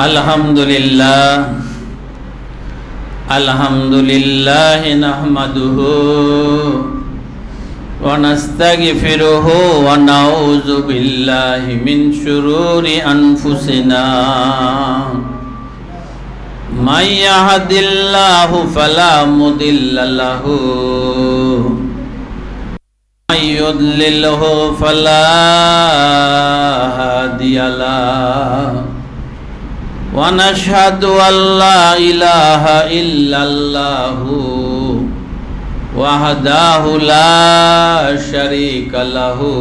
अल्हम्दुलिल्लाह नहमदुहु व नस्तगफिरुहु व नऊज़ु बिल्लाहि मिन शुरूरि अनफुसिना मन यहदिल्लाहु फला मुदिल्ल लहु मन युद्लिलहु फला हादिय लहु व नशहदु अल्ला इलाहा इल्लल्लाहु वहदाहु ला शरीका लहु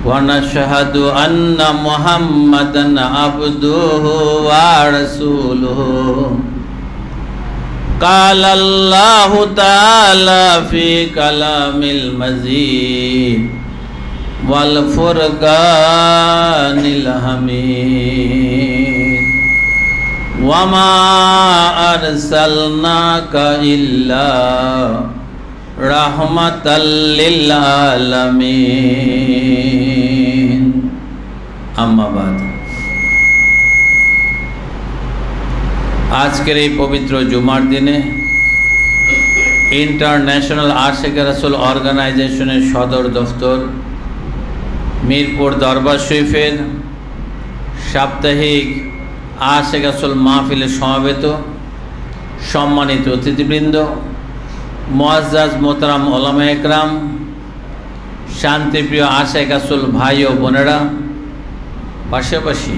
व नशहदु अन्ना मुहम्मदन अब्दुहु व रसूलुहु क़ाल अल्लाहु तआला फ़ी कलामिल मजीद वल फुरक़ानिल हमीद वमा अर्सलनाका इल्ला रहमतल लिल आलमीन। अम्मा बाद, आजकेर এই পবিত্র জুমার দিনে ইন্টারন্যাশনাল আশিকে রাসূল অর্গানাইজেশনের সদর দফতর মিরপুর দরবার শরীফের সাপ্তাহিক আশিক রাসূল মাহফিলে সমবেত সম্মানিত অতিথিবৃন্দ, মুআজ্জাজ মোহতারাম উলামায়ে কেরাম, শান্তিপ্রিয় আশিক রাসূল ভাই ও বোনেরা, পাশাপাশি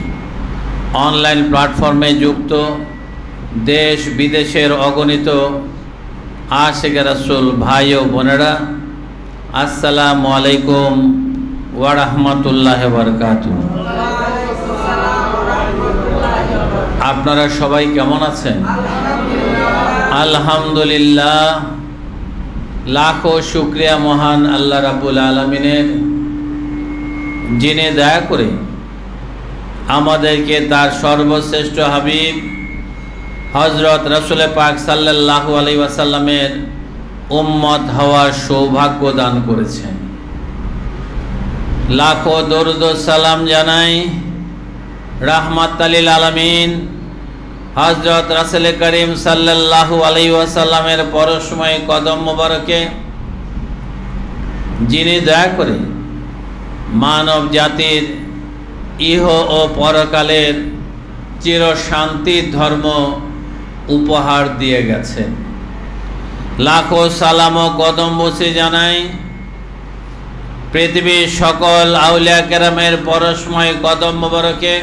অনলাইন প্ল্যাটফর্মে যুক্ত দেশ বিদেশের অগণিত আশিক রাসূল ভাই ও বোনেরা, আসসালামু আলাইকুম ওয়া রাহমাতুল্লাহি ওয়া বারাকাতুহু। আপনারা সবাই কেমন আছেন? আলহামদুলিল্লাহ, লাখো শুকরিয়া মহান আল্লাহ রাব্বুল আলামিনের, যিনি দয়া করে আমাদেরকে তার সর্বশ্রেষ্ঠ হাবিব হযরত রাসূল পাক সাল্লাল্লাহু আলাইহি ওয়াসাল্লামের উম্মত হওয়ার সৌভাগ্য দান করেছেন। লাখো দরুদ ও সালাম জানাই রাহমাতাল লিল আলামিন হযরত রাসূল করিম সাল্লাল্লাহু আলাইহি ওয়াসাল্লামের পরশময় কদম মোবারকে, যিনি দয়া করে মানব জাতির ইহ ও পরকালের চির শান্তির ধর্ম উপহার দিয়ে গেছেন। লাখো সালাম ও কদম বসে জানাই পৃথিবীর সকল আউলিয়া কেরামের পরশময় কদম মোবারকে,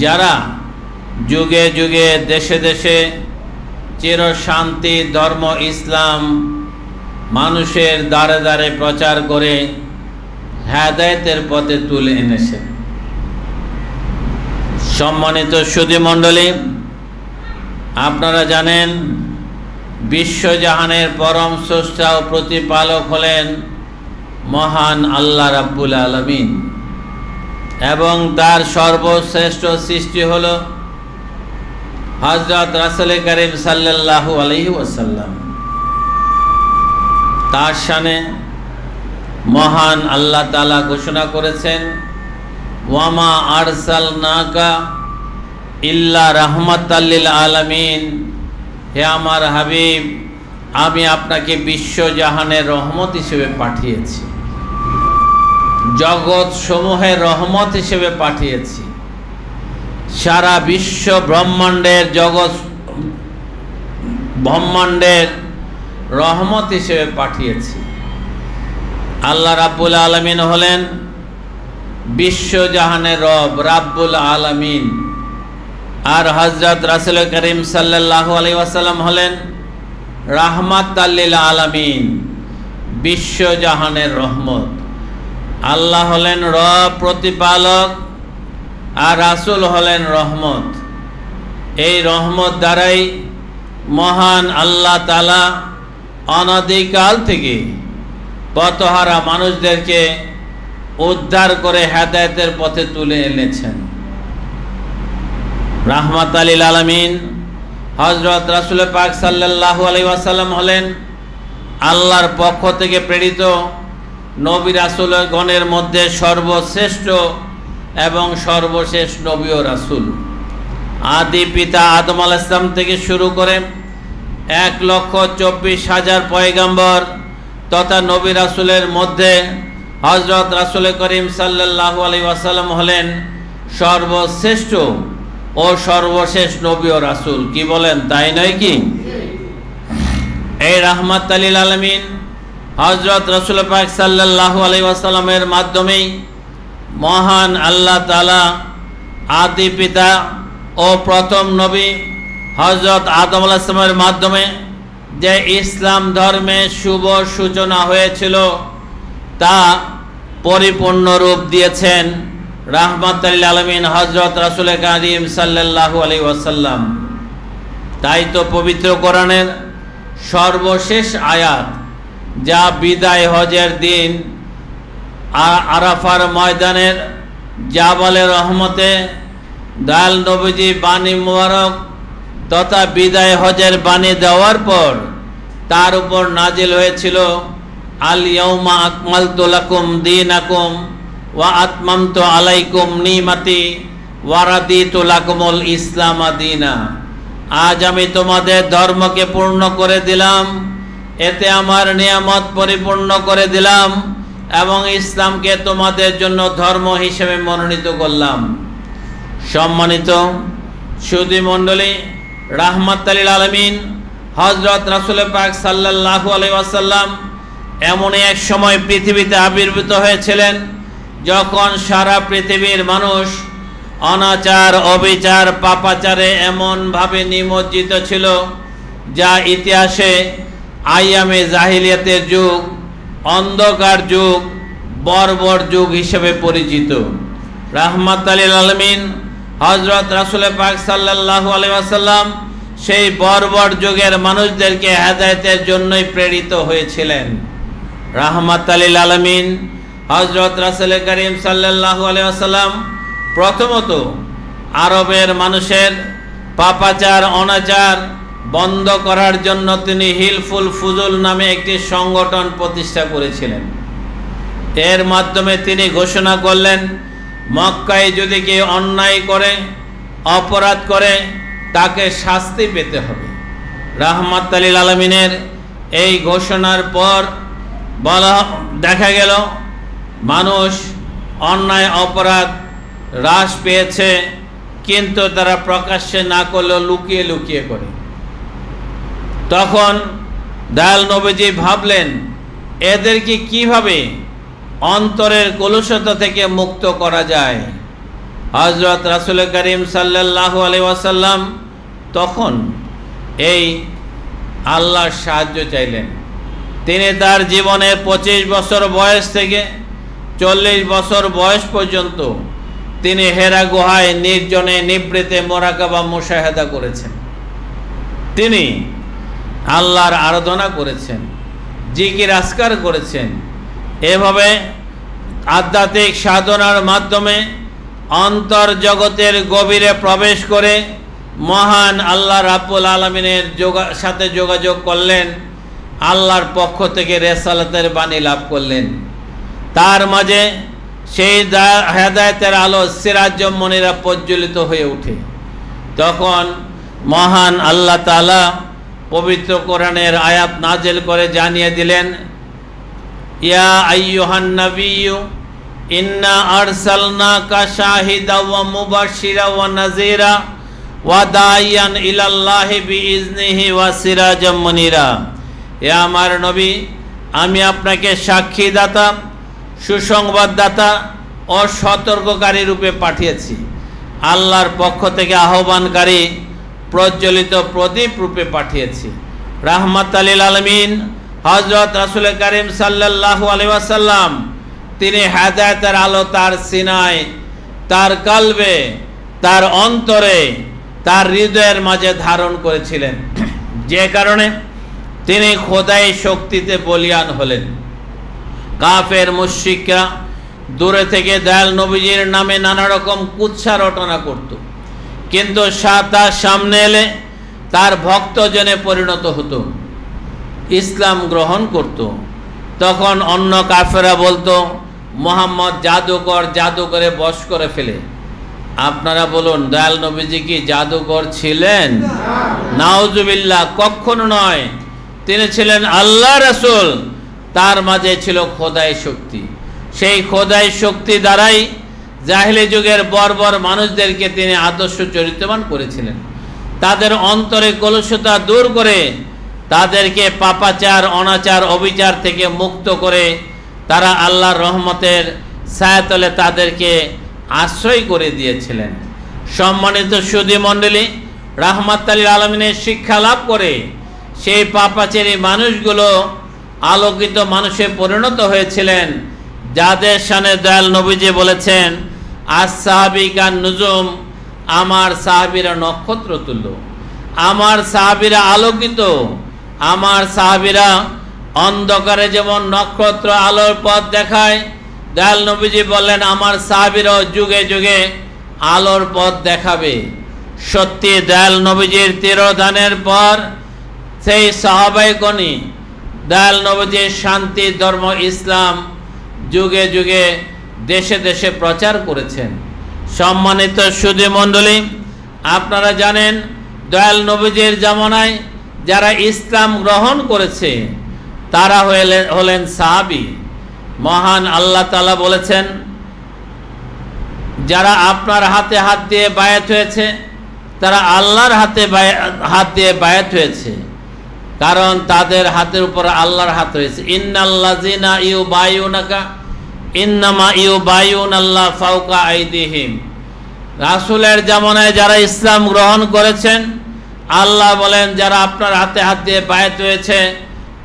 যারা যুগে যুগে দেশে দেশে চির শান্তি ধর্ম ইসলাম মানুষের দ্বারে দ্বারে প্রচার করে হেদায়েতের পথে তুলে এনেছেন। সম্মানিত সুধী মণ্ডলী, আপনারা জানেন বিশ্বজাহানের পরম স্রষ্টা ও প্রতিপালক হলেন মহান আল্লাহ রাব্বুল আলামিন, এবং তার সর্বশ্রেষ্ঠ সৃষ্টি হল হযরত রাসূল করিম সাল্লাল্লাহু আলাইহি ওয়াসাল্লাম। তার শানে মহান আল্লাহ তাআলা ঘোষণা করেছেন, ওয়ামা আরসালনাকা ইল্লা রাহমাতাল লিল আলামিন, হে আমার হাবিব, আমি আপনাকে বিশ্বজাহানের রহমত হিসেবে পাঠিয়েছি, জগৎ সমূহের রহমত হিসেবে পাঠিয়েছি, সারা বিশ্ব ব্রহ্মাণ্ডের ব্রহ্মাণ্ডের রহমত হিসেবে পাঠিয়েছি। আল্লাহ রাব্বুল আলামিন হলেন বিশ্বজাহানের রব, রাব্বুল আলামিন, আর হযরত রাসূল করিম সাল্লাল্লাহু আলাইহি ওয়াসাল্লাম হলেন রাহমাতাল লিল আলামিন, বিশ্বজাহানের রহমত। আল্লাহ হলেন রব প্রতিপালক, আর রাসূল হলেন রহমত। এই রহমত দ্বারাই মহান আল্লাহ তাআলা অনাদিকাল থেকে পথহারা মানুষদেরকে উদ্ধার করে হেদায়েতের পথে তুলে এনেছেন। রাহমাতাল লিল আলামিন হযরত রাসূল পাক সাল্লাল্লাহু আলাইহি ওয়াসাল্লাম হলেন আল্লাহর পক্ষ থেকে প্রেরিত নবী রাসূলগণের মধ্যে সর্বশ্রেষ্ঠ এবং সর্বশেষ নবী ও রাসূল। আদি পিতা আদম আলাইহিস সালাম থেকে শুরু করে 1,24,000 পয়গম্বর তথা নবী রাসূলের মধ্যে হযরত রাসূল করিম সাল্লাল্লাহু আলাইহি ওয়াসাল্লাম হলেন সর্বশ্রেষ্ঠ ও সর্বশেষ নবী ও রাসূল। কি বলেন, তাই নয় কি? এই রাহমাতুল লিল আলামিন হযরত রাসূল পাক সাল্লাল্লাহু আলাইহি ওয়াসাল্লামের মাধ্যমেই মহান আল্লাহ তাআলা আদি পিতা ও প্রথম নবী হযরত আদম আলাইহিস সালামের মাধ্যমে যে ইসলাম ধর্মে শুভ সূচনা হয়েছিল তা পরিপূর্ণ রূপ দিয়েছেন রাহমাতুল লিল আলামিন হযরত রাসূল করিম সাল্লাল্লাহু আলাইহি ওয়াসাল্লাম। তাই তো পবিত্র কোরআনের সর্বশেষ আয়াত, যা বিদায় হজের দিন আরাফার ময়দানের জাবালে রহমতে দয়াল নবীজি বাণী মুবারক তথা বিদায় হজের বাণী দেওয়ার পর তার উপর নাজিল হয়েছিল, আল ইয়াউমা আকমালতু লাকুম দীনাকুম ওয়া আতমামতু আলাইকুম নিমাতি ওয়া রাদিতু লাকুমুল ইসলাম দীনা। আজ আমি তোমাদের ধর্মকে পূর্ণ করে দিলাম, এতে আমার নিয়ামত পরিপূর্ণ করে দিলাম এবং ইসলামকে তোমাদের জন্য ধর্ম হিসেবে মনোনীত করলাম। সম্মানিত সুধী মণ্ডলী, রাহমাতুল লিল আলামিন হযরত রাসূল পাক সাল্লাল্লাহু আলাইহি ওয়াসাল্লাম এমনই এক সময় পৃথিবীতে আবির্ভূত হয়েছিলেন যখন সারা পৃথিবীর মানুষ অনাচার, অবিচার, পাপাচারে এমনভাবে নিমজ্জিত ছিল যা ইতিহাসে আইয়ামে জাহিলিয়াতের যুগ, অন্ধকার যুগ, বর্বর যুগ হিসেবে পরিচিত। রাহমাতুল লিল আলামিন হযরত রাসূল পাক সাল্লাল্লাহু আলাইহি ওয়াসাল্লাম সেই বর্বর যুগের মানুষদেরকে হেদায়েতের জন্যই প্রেরিত হয়েছিলেন। রাহমাতুল লিল আলামিন হযরত রাসূল করিম সাল্লাল্লাহু আলাইহি ওয়াসাল্লাম প্রথমত আরবের মানুষের পাপাচার, অনাচার বন্ধ করার জন্য তিনি হিলফুল ফুজুল নামে একটি সংগঠন প্রতিষ্ঠা করেছিলেন। এর মাধ্যমে তিনি ঘোষণা করলেন, মক্কায় যদি কেউ অন্যায় করে, অপরাধ করে, তাকে শাস্তি পেতে হবে। রাহমাতুল লিল আলামিনের এই ঘোষণার পর দেখা গেল মানুষ অন্যায় অপরাধ হ্রাস পেয়েছে, কিন্তু তারা প্রকাশ্যে না করলেও লুকিয়ে লুকিয়ে করে। তখন দয়াল নবীজি ভাবলেন, এদেরকে কিভাবে অন্তরের কলুষতা থেকে মুক্ত করা যায়। হযরত রাসূল করিম সাল্লাল্লাহু আলাইহি ওয়াসাল্লাম তখন এই আল্লাহর সাহায্য চাইলেন। তিনি তার জীবনের 25 বছর বয়স থেকে 40 বছর বয়স পর্যন্ত তিনি হেরা গুহায় নির্জনে নিভৃতে মোরাকাবা মুশাহাদা করেছেন। তিনি আল্লাহর আরাধনা করেছেন, জিকির আজকার করেছেন। এভাবে আধ্যাত্মিক সাধনার মাধ্যমে অন্তর জগতের গভীরে প্রবেশ করে মহান আল্লাহ রাব্বুল আলামিনের সাথে যোগাযোগ করলেন, আল্লাহর পক্ষ থেকে রিসালাতের বাণী লাভ করলেন। তার মাঝে সেই হেদায়েতের আলো সিরাজ মনিরা প্রজ্বলিত হয়ে ওঠে। তখন মহান আল্লাহ তাআলা পবিত্র কোরআনের আয়াত নাজিল করে জানিয়ে দিলেন, ইয়া আইয়ুহান নাবিয়্যু ইন্না আরসালনাকা শাহিদাও ওয়া মুবাশশিরা ওয়া নাযীরা ওয়া দাইয়ান ইলাল্লাহি বিইজনিহি ওয়া সিরাজাম মুনিরা। হে আমার নবী, আমি আপনাকে সাক্ষীদাতা, সুসংবাদদাতা ও সতর্ককারী রূপে পাঠিয়েছি, আল্লাহর পক্ষ থেকে আহ্বানকারী, প্রজ্বলিত প্রদীপ রূপে পাঠিয়েছি। রাহমাতুল লিল আলামিন হযরত রাসূল করিম সাল্লাল্লাহু আলাইহি ওয়াসাল্লাম তিনি হেদায়েতের আলো তার সিনায়, তার কলবে, তার অন্তরে, তার হৃদয়ের মাঝে ধারণ করেছিলেন, যে কারণে তিনি খোদাই শক্তিতে বলিয়ান হলেন। কাফের মুশরিকরা দূরে থেকে দয়াল নবীজির নামে নানা রকম কুৎসা রটনা করত, কিন্তু তার সামনে এলে তার ভক্তজনে পরিণত হতো, ইসলাম গ্রহণ করত। তখন অন্য কাফেরা বলতো, মোহাম্মদ জাদুকর, জাদু করে বশ করে ফেলে। আপনারা বলুন, দয়াল নবীজি কি জাদুকর ছিলেন? নাউজুবিল্লাহ, কখনো নয়। তিনি ছিলেন আল্লাহ রাসূল, তার মাঝে ছিল খোদাই শক্তি। সেই খোদাই শক্তি দ্বারাই জাহেলি যুগের বর্বর মানুষদেরকে তিনি আদর্শ চরিত্রবান করেছিলেন। তাদের অন্তরে কলুষতা দূর করে তাদেরকে পাপাচার, অনাচার, অবিচার থেকে মুক্ত করে তারা আল্লাহর রহমতের ছায়াতলে তাদেরকে আশ্রয় করে দিয়েছিলেন। সম্মানিত সুধী মণ্ডলী, রাহমাতুল লিল আলামিনের শিক্ষা লাভ করে সেই পাপাচারী মানুষগুলো আলোকিত মানুষে পরিণত হয়েছিলেন, যাদের শানে দয়াল নবীজি বলেছেন, আস-সাহাবিকান নুজুম, আমার সাহাবীরা নক্ষত্র তুল্য, আমার সাহাবীরা আলোকিত, আমার সাহাবীরা অন্ধকারে যেমন নক্ষত্র আলোর পথ দেখায়, দয়াল নবীজি বললেন আমার সাহাবীরাও যুগে যুগে আলোর পথ দেখাবে। সত্যি দয়াল নবীজির তিরোধানের পর সেই সাহাবায়ে-গণই দয়াল নবীজির শান্তি ধর্ম ইসলাম যুগে যুগে দেশে দেশে প্রচার করেছেন। সম্মানিত সুধী মণ্ডলী, আপনারা জানেন দয়াল নবীজির জামানায় যারা ইসলাম গ্রহণ করেছে তারা হলেন সাহাবী। মহান আল্লাহ তাআলা বলেছেন, যারা আপনার হাতে হাত দিয়ে বায়াত হয়েছে তারা আল্লাহর হাত দিয়ে বায়াত হয়েছে, কারণ তাদের হাতের উপর আল্লাহর হাত রয়েছে। ইন্নাল্লাযিনা ইউবাইউনাকা ইন্নামা ইউবাইউনাল্লাহ ফাওকা আইদিহিম। রাসূলের জামানায় যারা ইসলাম গ্রহণ করেছেন, আল্লাহ বলেন যারা আপনার হাতে হাত দিয়ে বায়াত হয়েছে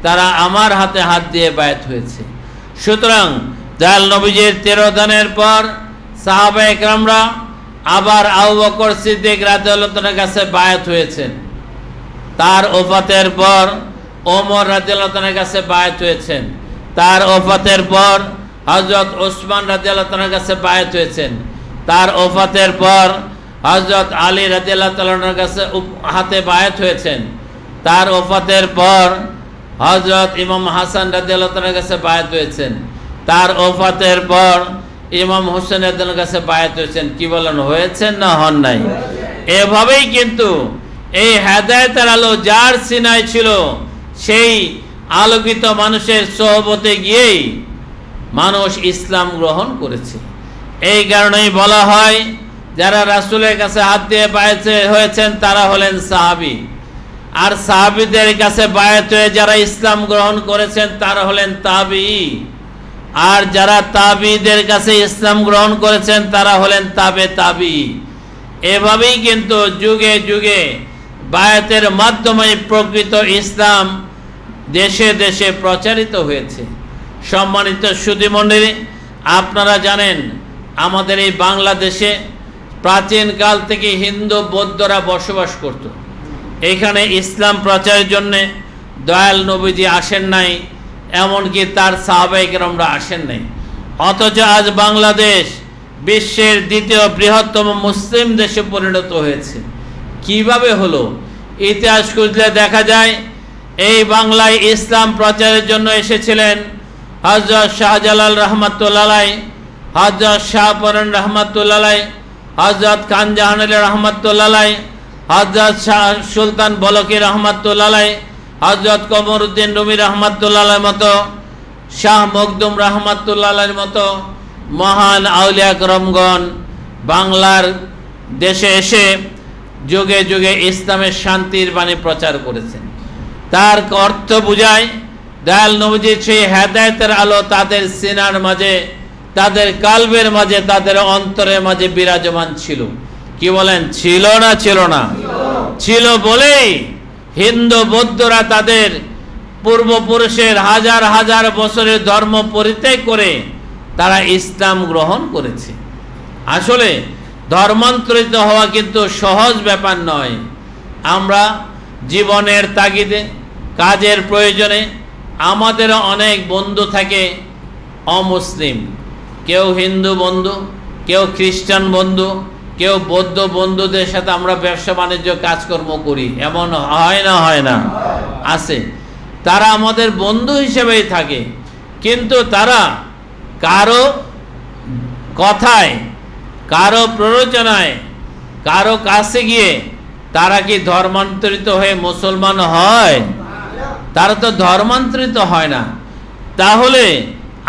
তারা আমার হাতে হাত দিয়ে বায়াত হয়েছে। সুতরাং দয়াল নবীজির তিরোধানের পর সাহাবায়ে কেরামরা আবার আবু বকর সিদ্দিক রাদিয়াল্লাহু তাআলার কাছে বায়াত হয়েছেন। তার ওফাতের পর ওমর রাদিয়াল্লাহু তাআলার কাছে বায়াত হয়েছেন। তার ওফাতের পর হযরত ওসমান রাদিয়াল্লাহু তাআলার কাছে বায়াত হয়েছেন। তার ওফাতের পর হযরত আলী রাদিয়াল্লাহু তাআলার কাছে হাতে বায়াত হয়েছেন। তার ওফাতের পর হযরত ইমাম হাসান রাদিয়াল্লাহু তাআলার কাছে বায়াত হয়েছেন। তার ওফাতের পর ইমাম হোসেন রাদিয়াল্লাহু কাছে বায়াত হয়েছেন। কি বলেন, হয়েছেন না হন নাই? এভাবেই কিন্তু এই হেদায়েতের আলো যার সিনায় ছিল, সেই আলোকিত মানুষের সোহবতে গিয়েই মানুষ ইসলাম গ্রহণ করেছে। এই কারণেই বলা হয় যারা রাসূলের কাছে হাত দিয়ে বায়াত হয়েছেন তারা হলেন সাহাবী, আর সাহাবীদের কাছে বায়াত হয়ে যারা ইসলাম গ্রহণ করেছেন তারা হলেন তাবিঈ, আর যারা তাবিঈদের কাছে ইসলাম গ্রহণ করেছেন তারা হলেন তাবে তাবিঈ। এভাবেই কিন্তু যুগে যুগে বায়াতের মাধ্যমে প্রকৃত ইসলাম দেশে দেশে প্রচারিত হয়েছে। সম্মানিত সুধী মণ্ডলী, আপনারা জানেন আমাদের এই বাংলাদেশে প্রাচীনকাল থেকে হিন্দু বৌদ্ধরা বসবাস করত। এখানে ইসলাম প্রচারের জন্য দয়াল নবীজি আসেন নাই, এমনকি তার সাহাবায়ে কেরামরা আসেন নাই। অথচ আজ বাংলাদেশ বিশ্বের দ্বিতীয় বৃহত্তম মুসলিম দেশে পরিণত হয়েছে। কিভাবে হলো? ইতিহাস খুঁজলে দেখা যায় এই বাংলায় ইসলাম প্রচারের জন্য এসেছিলেন হযরত শাহজালাল রহমাতুল্লাহ আলাইহি, হযরত শাহপরান রহমাতুল্লাহ আলাইহি, হযরত খান জাহান আলী রহমাতুল্লাহ আলাইহি, হযরত সুলতান বলকি রহমাতুল্লাহ আলাইহি, হযরত কমরউদ্দিন রুমি রহমাতুল্লাহ আলাইহির মতো, শাহ মখদুম রহমাতুল্লাহ আলাইহির মতো মহান আউলিয়া کرامগণ বাংলার দেশে এসে যুগে যুগে ইসলামের শান্তির বাণী প্রচার করেছেন। তার অর্থ বুঝায় দয়াল নবীজির সেই হেদায়েতের আলো তাদের সিনার মাঝে, তাদের কালবের মাঝে, তাদের অন্তরের মাঝে বিরাজমান ছিল। কি বলেন, ছিল না? ছিল না? ছিল বলেই হিন্দু বৌদ্ধরা তাদের পূর্বপুরুষের হাজার হাজার বছরের ধর্ম পরিত্যাগ করে তারা ইসলাম গ্রহণ করেছে। আসলে ধর্মান্তরিত হওয়া কিন্তু সহজ ব্যাপার নয়। আমরা জীবনের তাগিদে, কাজের প্রয়োজনে আমাদের অনেক বন্ধু থাকে অমুসলিম, কেউ হিন্দু বন্ধু, কেউ খ্রিস্টান বন্ধু, কেউ বৌদ্ধ বন্ধুদের সাথে আমরা ব্যবসা বাণিজ্য কাজকর্ম করি। এমন হয় না? হয় না? আছে। তারা আমাদের বন্ধু হিসেবেই থাকে, কিন্তু তারা কারো কথায়, কারো প্ররোচনায়, কারো কাছে গিয়ে তারা কি ধর্মান্তরিত হয়ে মুসলমান হয়? তারা তো ধর্মান্তরিত হয় না। তাহলে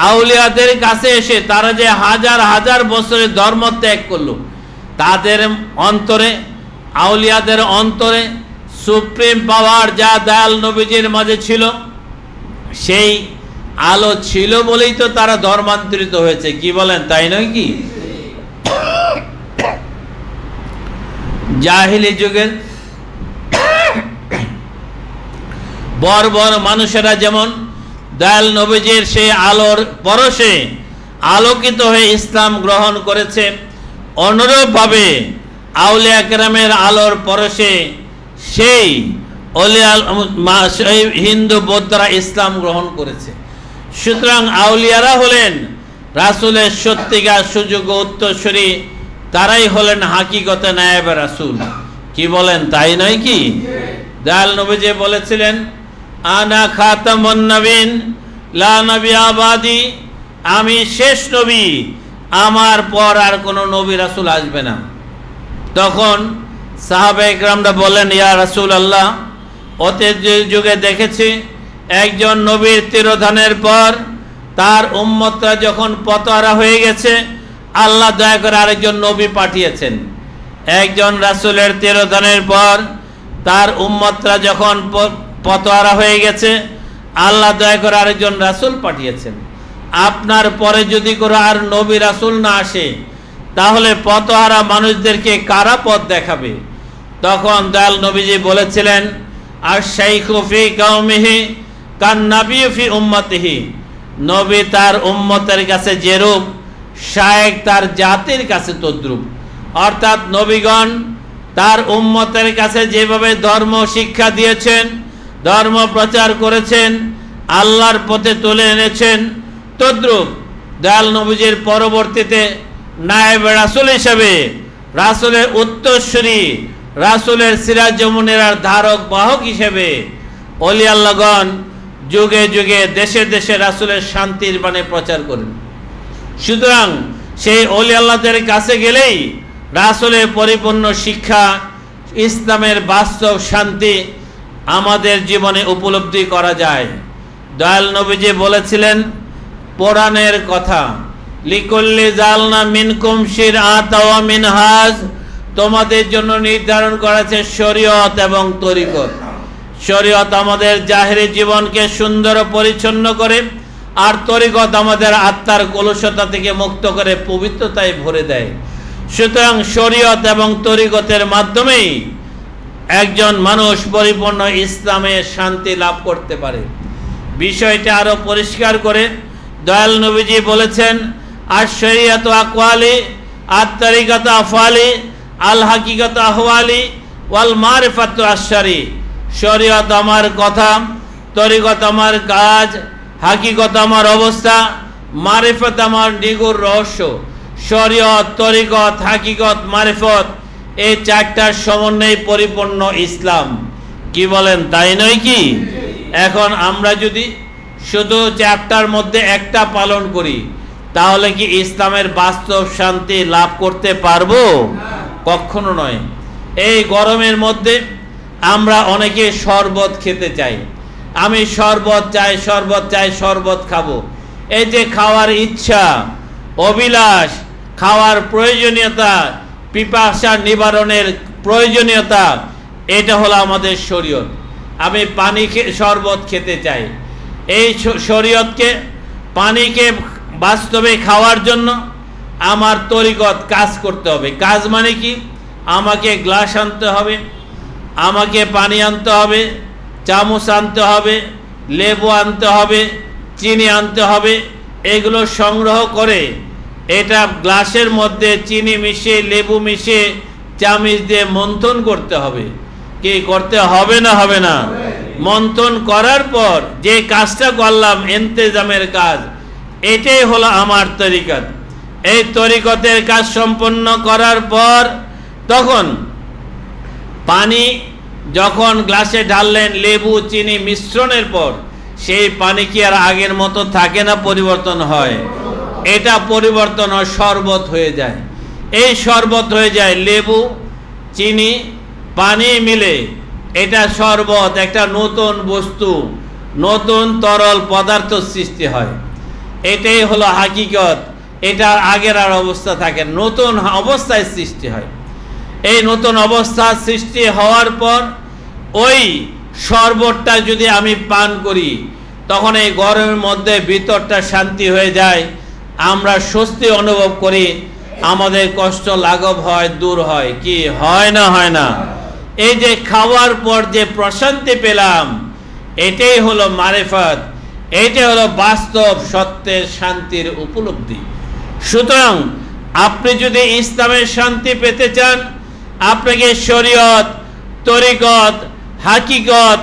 আউলিয়াদের কাছে এসে তারা যে হাজার হাজার বছরে ধর্ম ত্যাগ করলো, তাদের অন্তরে, আউলিয়াদের অন্তরে সুপ্রিম পাওয়ার যা দয়াল নবীজির মাঝে ছিল, সেই আলো ছিল বলেই তো তারা ধর্মান্তরিত হয়েছে। কি বলেন, তাই নয় কি? জাহিলি যুগের বর্বর মানুষেরা যেমন দয়াল নবীজির সেই আলোর পরশে আলোকিত হয়ে ইসলাম গ্রহণ করেছে, অনুরূপভাবে আউলিয়া কেরামের আলোর পরশে সেই হিন্দু বৌদ্ধরা ইসলাম গ্রহণ করেছে। সুতরাং আউলিয়ারা হলেন রাসূলের সত্যিকার সুযোগ্য উত্তরসূরি, তারাই হলেন হাকিকতে নায়েবে রাসূল। কি বলেন, তাই নয় কি? দয়াল নবীজি বলেছিলেন, আনা খাতামুন নবীন লা নবী আবাদি, আমি শেষ নবী, আমার পর আর কোনো নবী রাসূল আসবে না। তখন সাহাবায়ে কেরামরা বলেন, ইয়া রাসূলুল্লাহ, অতীত যুগে দেখেছি একজন নবীর তিরোধানের পর তার উম্মতরা যখন পতহারা হয়ে গেছে, আল্লাহ দয়া করে আরেকজন নবী পাঠিয়েছেন। একজন রাসূলের তিরোধানের পর তার উম্মতরা যখন পতহারা হয়ে গেছে, আল্লাহ দয়া করে আরেকজন রাসূল পাঠিয়েছেন। আপনার পরে যদি কোনো আর নবী রাসূল না আসে, তাহলে পতহারা মানুষদেরকে কারা পথ দেখাবে? তখন দয়াল নবীজি বলেছিলেন, আর শাইখু ফি কওমিহি কান নবী ফি উম্মতিহি, নবী তার উম্মতের কাছে যেরূপ, শায়েখ তার জাতির কাছে তদ্রূপ। অর্থাৎ নবীগণ তার উম্মতের কাছে যেভাবে ধর্ম শিক্ষা দিয়েছেন, ধর্ম প্রচার করেছেন, আল্লাহর পথে তুলে এনেছেন, তদ্রূপ দয়াল নবীজির পরবর্তীতে নায়েবে রাসূল হিসেবে, রাসূলের উত্তরসূরি, রাসূলের সিরাজ মুনিরার ধারক বাহক হিসেবে ওলি আল্লাহগণ যুগে যুগে দেশে দেশে রাসূলের শান্তির বাণী প্রচার করেন। সুতরাং সেই ওলি আল্লাহদের কাছে গেলেই রাসূলের পরিপূর্ণ শিক্ষা, ইসলামের বাস্তব শান্তি আমাদের জীবনে উপলব্ধি করা যায়। দয়াল নবীজি বলেছিলেন কোরআনের কথা, লিকুল্লি জালনা মিনকুম শিরআতা ওয়া মিনহাজ, তোমাদের জন্য নির্ধারণ করা আছে শরীয়ত এবং তরিকত। শরীয়ত আমাদের জাহেরি জীবনকে সুন্দর ও পরিচ্ছন্ন করে, আর তরিকত আমাদের আত্মার কলুষতা থেকে মুক্ত করে পবিত্রতায় ভরে দেয়। সুতরাং শরীয়ত এবং তরিকতের মাধ্যমেই একজন মানুষ পরিপূর্ণ ইসলামের শান্তি লাভ করতে পারে। বিষয়টা আরো পরিষ্কার করে দয়াল নবীজি বলেছেন, আর শরীয়ত আকওয়ালি, আর তরিকত আফআলি, আল হাকিকত আহওয়ালি, ওয়াল মারিফাতু আশশারি। শরীয়ত আমার কথা, তরিকত আমার কাজ, হাকিকত আমার অবস্থা, মারিফত আমার নিগুড় রহস্য। শরীয়ত, তরিকত, হাকিকত, মারিফত, এই চারটার সমন্বয়ে পরিপূর্ণ ইসলাম। কি বলেন, তাই নয় কি? এখন আমরা যদি শুধু চারটার মধ্যে একটা পালন করি, তাহলে কি ইসলামের বাস্তব শান্তি লাভ করতে পারবো? কখনো নয়। এই গরমের মধ্যে আমরা অনেকে শরবত খেতে চাই, আমি শরবত চাই, শরবত চাই, শরবত খাবো। এই যে খাওয়ার ইচ্ছা, অভিলাষ, খাওয়ার প্রয়োজনীয়তা, পিপাসা নিবারণের প্রয়োজনীয়তা, এটা হলো আমাদের শরীয়ত। আমি পানি শরবত খেতে চাই। এই শরীয়তকে, পানিকে বাস্তবে খাওয়ার জন্য আমার তরিকত কাজ করতে হবে। কাজ মানে কি? আমাকে গ্লাস আনতে হবে, আমাকে পানি আনতে হবে, চামচ আনতে হবে, লেবু আনতে হবে, চিনি আনতে হবে। এগুলো সংগ্রহ করে এটা গ্লাসের মধ্যে চিনি মিশিয়ে, লেবু মিশিয়ে, চামচ দিয়ে মন্থন করতে হবে। কি করতে হবে না হবে না? মন্থন করার পর যে কাজটা করলাম, ইন্তেজামের কাজ, এটাই হলো আমার তরিকত। এই তরিকতের কাজ সম্পন্ন করার পর তখন পানি যখন গ্লাসে ঢাললেন, লেবু চিনি মিশ্রণের পর সেই পানি কি আর আগের মতো থাকে না, পরিবর্তন হয়? এটা পরিবর্তন হয় শরবত হয়ে যায়। এই শরবত হয়ে যায় লেবু, চিনি, পানি মিলে এটা শরবত, একটা নতুন বস্তু, নতুন তরল পদার্থ সৃষ্টি হয়। এটাই হলো হাকিকত। এটা আগের আর অবস্থা থাকে, নতুন অবস্থায় সৃষ্টি হয়। এই নতুন অবস্থা সৃষ্টি হওয়ার পর ওই শরবতটা যদি আমি পান করি, তখন এই গরমের মধ্যে ভিতরটা শান্তি হয়ে যায়, আমরা স্বস্তি অনুভব করি, আমাদের কষ্ট লাঘব হয়, দূর হয়। কি হয় না? হয় না? এই যে খাওয়ার পর যে প্রশান্তি পেলাম, এটাই হলো মারিফাত, এইটাই হলো বাস্তব সত্যের শান্তির উপলব্ধি। সুতরাং আপনি যদি ইসলামের শান্তি পেতে চান, আপনাকে শরীয়ত, তরিকত, হাকিকত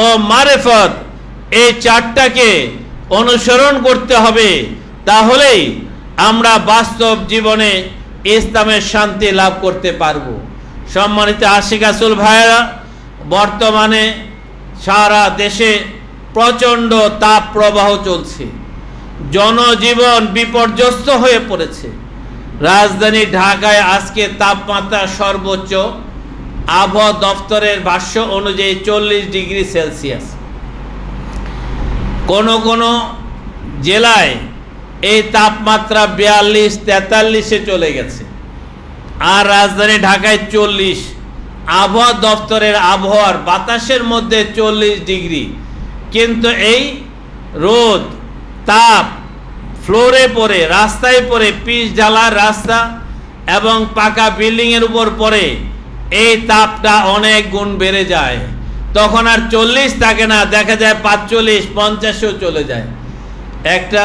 ও মারিফত এই চারটাকে অনুসরণ করতে হবে। তাহলেই আমরা বাস্তব জীবনে ইসলামের শান্তি লাভ করতে পারবো। সম্মানিত আশিক রাসূল ভাইয়েরা, বর্তমানে সারা দেশে প্রচণ্ড তাপ প্রবাহ চলছে, জনজীবন বিপর্যস্ত হয়ে পড়েছে। রাজধানী ঢাকায় আজকে তাপমাত্রা সর্বোচ্চ আবহাওয়া দপ্তরের ভাষ্য অনুযায়ী 40 ডিগ্রি সেলসিয়াস। কোন কোন জেলায় এই তাপমাত্রা 42-43-এ চলে গেছে, আর রাজধানী ঢাকায় 40। আবহাওয়া দপ্তরের আবহাওয়ার বাতাসের মধ্যে 40 ডিগ্রি, কিন্তু এই রোদ তাপ ফ্লোরে পড়ে, রাস্তায় পড়ে, পিচ ঢালার রাস্তা এবং পাকা বিল্ডিংয়ের উপর পড়ে, এই তাপটা অনেক গুণ বেড়ে যায়। তখন আর 40 থাকে না, দেখা যায় 45-50-এও চলে যায়। একটা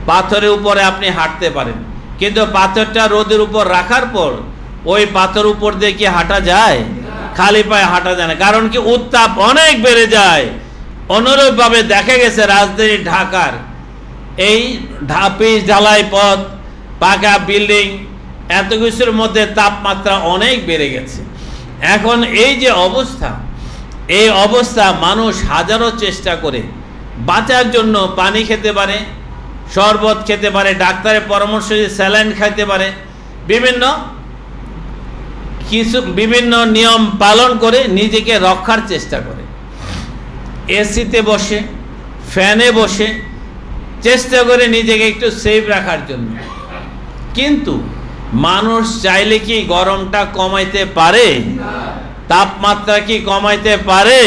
পাথরের উপরে আপনি হাঁটতে পারেন, কিন্তু পাথরটা রোদের উপর রাখার পর ওই পাথর উপর দিয়ে কি হাঁটা যায়? খালি পায়ে হাঁটা যায় না, কারণ কি উত্তাপ অনেক বেড়ে যায়। অনুরূপভাবে দেখা গেছে রাজধানী ঢাকার এই পিচ ঢালাই পথ, পাকা বিল্ডিং, এত কিছুর মধ্যে তাপমাত্রা অনেক বেড়ে গেছে। এখন এই যে অবস্থা, এই অবস্থা মানুষ হাজারো চেষ্টা করে বাঁচার জন্য পানি খেতে পারে, শরবত খেতে পারে, ডাক্তারের পরামর্শ স্যালাইন খাইতে পারে, বিভিন্ন নিয়ম পালন করে নিজেকে রক্ষার চেষ্টা করে। এসিতে বসে, ফ্যানে বসে চেষ্টা করে নিজেকে একটু সেফ রাখার জন্য। কিন্তু মানুষ চাইলে কি গরমটা কমাইতে পারে? তাপমাত্রা কি কমাইতে পারে?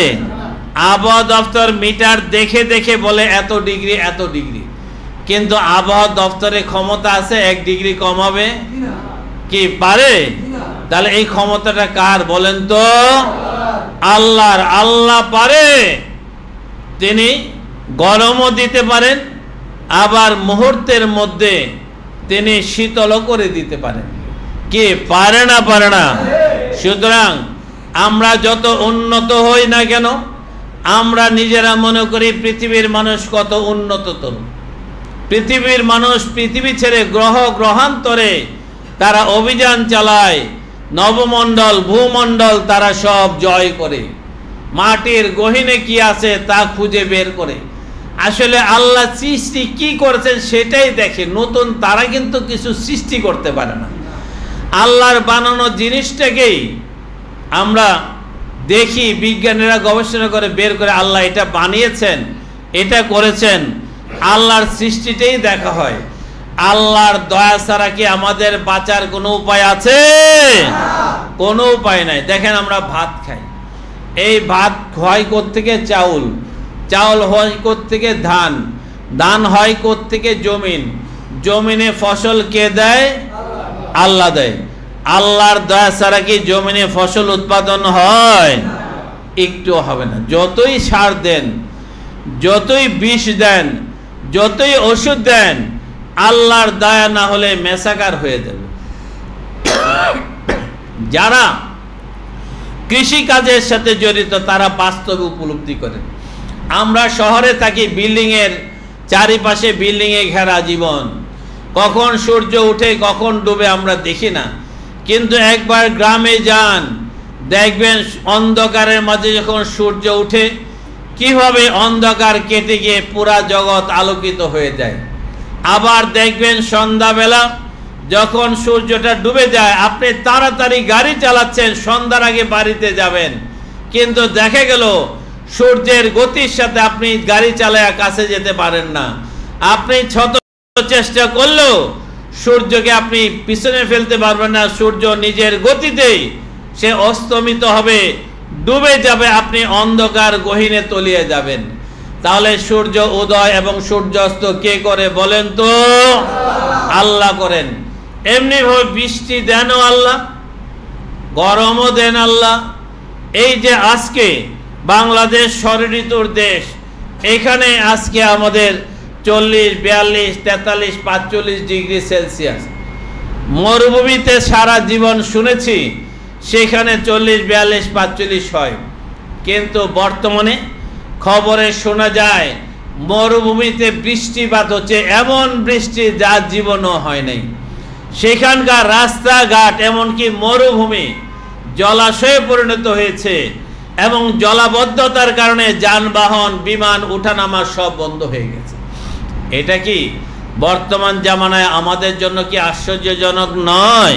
আবহাওয়া দপ্তর মিটার দেখে দেখে বলে এত ডিগ্রি, এত ডিগ্রি, কিন্তু আবহাওয়া দপ্তরের ক্ষমতা আছে 1 ডিগ্রি কমাবে? কি পারে? তাহলে এই ক্ষমতাটা কার বলেন তো? আল্লাহর। আল্লাহ পারে, তিনি গরমও দিতে পারেন, আবার মুহূর্তের মধ্যে তিনি শীতলও করে দিতে পারেন। কি পারে না? পারে না? সুতরাং আমরা যত উন্নত হই না কেন, আমরা নিজেরা মনে করি পৃথিবীর মানুষ কত উন্নততর। পৃথিবীর মানুষ পৃথিবী ছেড়ে গ্রহান্তরে তারা অভিযান চালায়, নবমণ্ডল, ভূমণ্ডল তারা সব জয় করে, মাটির গহীনে কি আছে তা খুঁজে বের করে। আসলে আল্লাহ সৃষ্টি কি করেছেন সেটাই দেখে, নতুন তারা কিন্তু কিছু সৃষ্টি করতে পারে না। আল্লাহর বানানো জিনিসটাকেই আমরা দেখি, বিজ্ঞানীরা গবেষণা করে বের করে আল্লাহ এটা বানিয়েছেন, এটা করেছেন। আল্লাহর সৃষ্টিটাই দেখা হয়। আল্লাহর দয়া ছাড়া কি আমাদের বাঁচার কোনো উপায় আছে? কোনো উপায় নাই। দেখেন আমরা ভাত খাই, এই ভাত হয় কোত্থেকে? চাউল, চাউল হয় কোত্থেকে? ধান, ধান হয় কোত্থেকে? জমিন, জমিনে ফসল কে দেয়? আল্লাহ দেয়। আল্লাহর দয়া ছাড়া কি জমিনে ফসল উৎপাদন হয়? একটু হবে না। যতই সার দেন, যতই বিষ দেন, যতই ওষুধ দেন, আল্লাহর দয়া না হলে মেসাকার হয়ে যাবে। যারা কৃষি কাজের সাথে জড়িত তারা বাস্তবে উপলব্ধি করেন। আমরা শহরে থাকি, বিল্ডিংয়ের চারিপাশে বিল্ডিংয়ে ঘেরা জীবন, কখন সূর্য উঠে কখন ডুবে আমরা দেখি না। কিন্তু একবার গ্রামে যান, দেখবেন অন্ধকারের মাঝে যখন সূর্য উঠে কিভাবে অন্ধকার কেটে গিয়ে পুরা জগৎ আলোকিত হয়ে যায়। আবার দেখবেন সন্ধ্যাবেলা যখন সূর্যটা ডুবে যায়, আপনি তাড়াতাড়ি গাড়ি চালাচ্ছেন, সন্ধ্যার আগে বাড়িতে যাবেন, কিন্তু দেখা গেল সূর্যের গতির সাথে আপনি গাড়ি চালায়া কাছে যেতে পারেন না। আপনি শত চেষ্টা করলেও সূর্যকে আপনি পিছনে ফেলতে পারবেন না। সূর্য নিজের গতিতেই সে অস্তমিত হবে, ডুবে যাবে, আপনি অন্ধকার গহীনে তলিয়ে যাবেন। তাহলে সূর্য উদয় এবং সূর্যাস্ত কে করে বলেন তো? আল্লাহ করেন। এমনি ভাবে বৃষ্টি দেনও আল্লাহ, গরমও দেন আল্লাহ। এই যে আজকে বাংলাদেশ ষড়ঋতুর দেশ, এখানে আজকে আমাদের 40, 42, 43, 45 ডিগ্রি সেলসিয়াস। মরুভূমিতে সারা জীবন শুনেছি সেখানে 40, 42, 45 হয়, কিন্তু বর্তমানে খবরে শোনা যায় মরুভূমিতে বৃষ্টিপাত হচ্ছে, এমন বৃষ্টি যা জীবনও হয় নাই। সেখানকার রাস্তাঘাট এমনকি মরুভূমি জলাশয়ে পরিণত হয়েছে এবং জলাবদ্ধতার কারণে যানবাহন, বিমান উঠানামা সব বন্ধ হয়ে গেছে। এটা কি বর্তমান জামানায় আমাদের জন্য কি আশ্চর্যজনক নয়?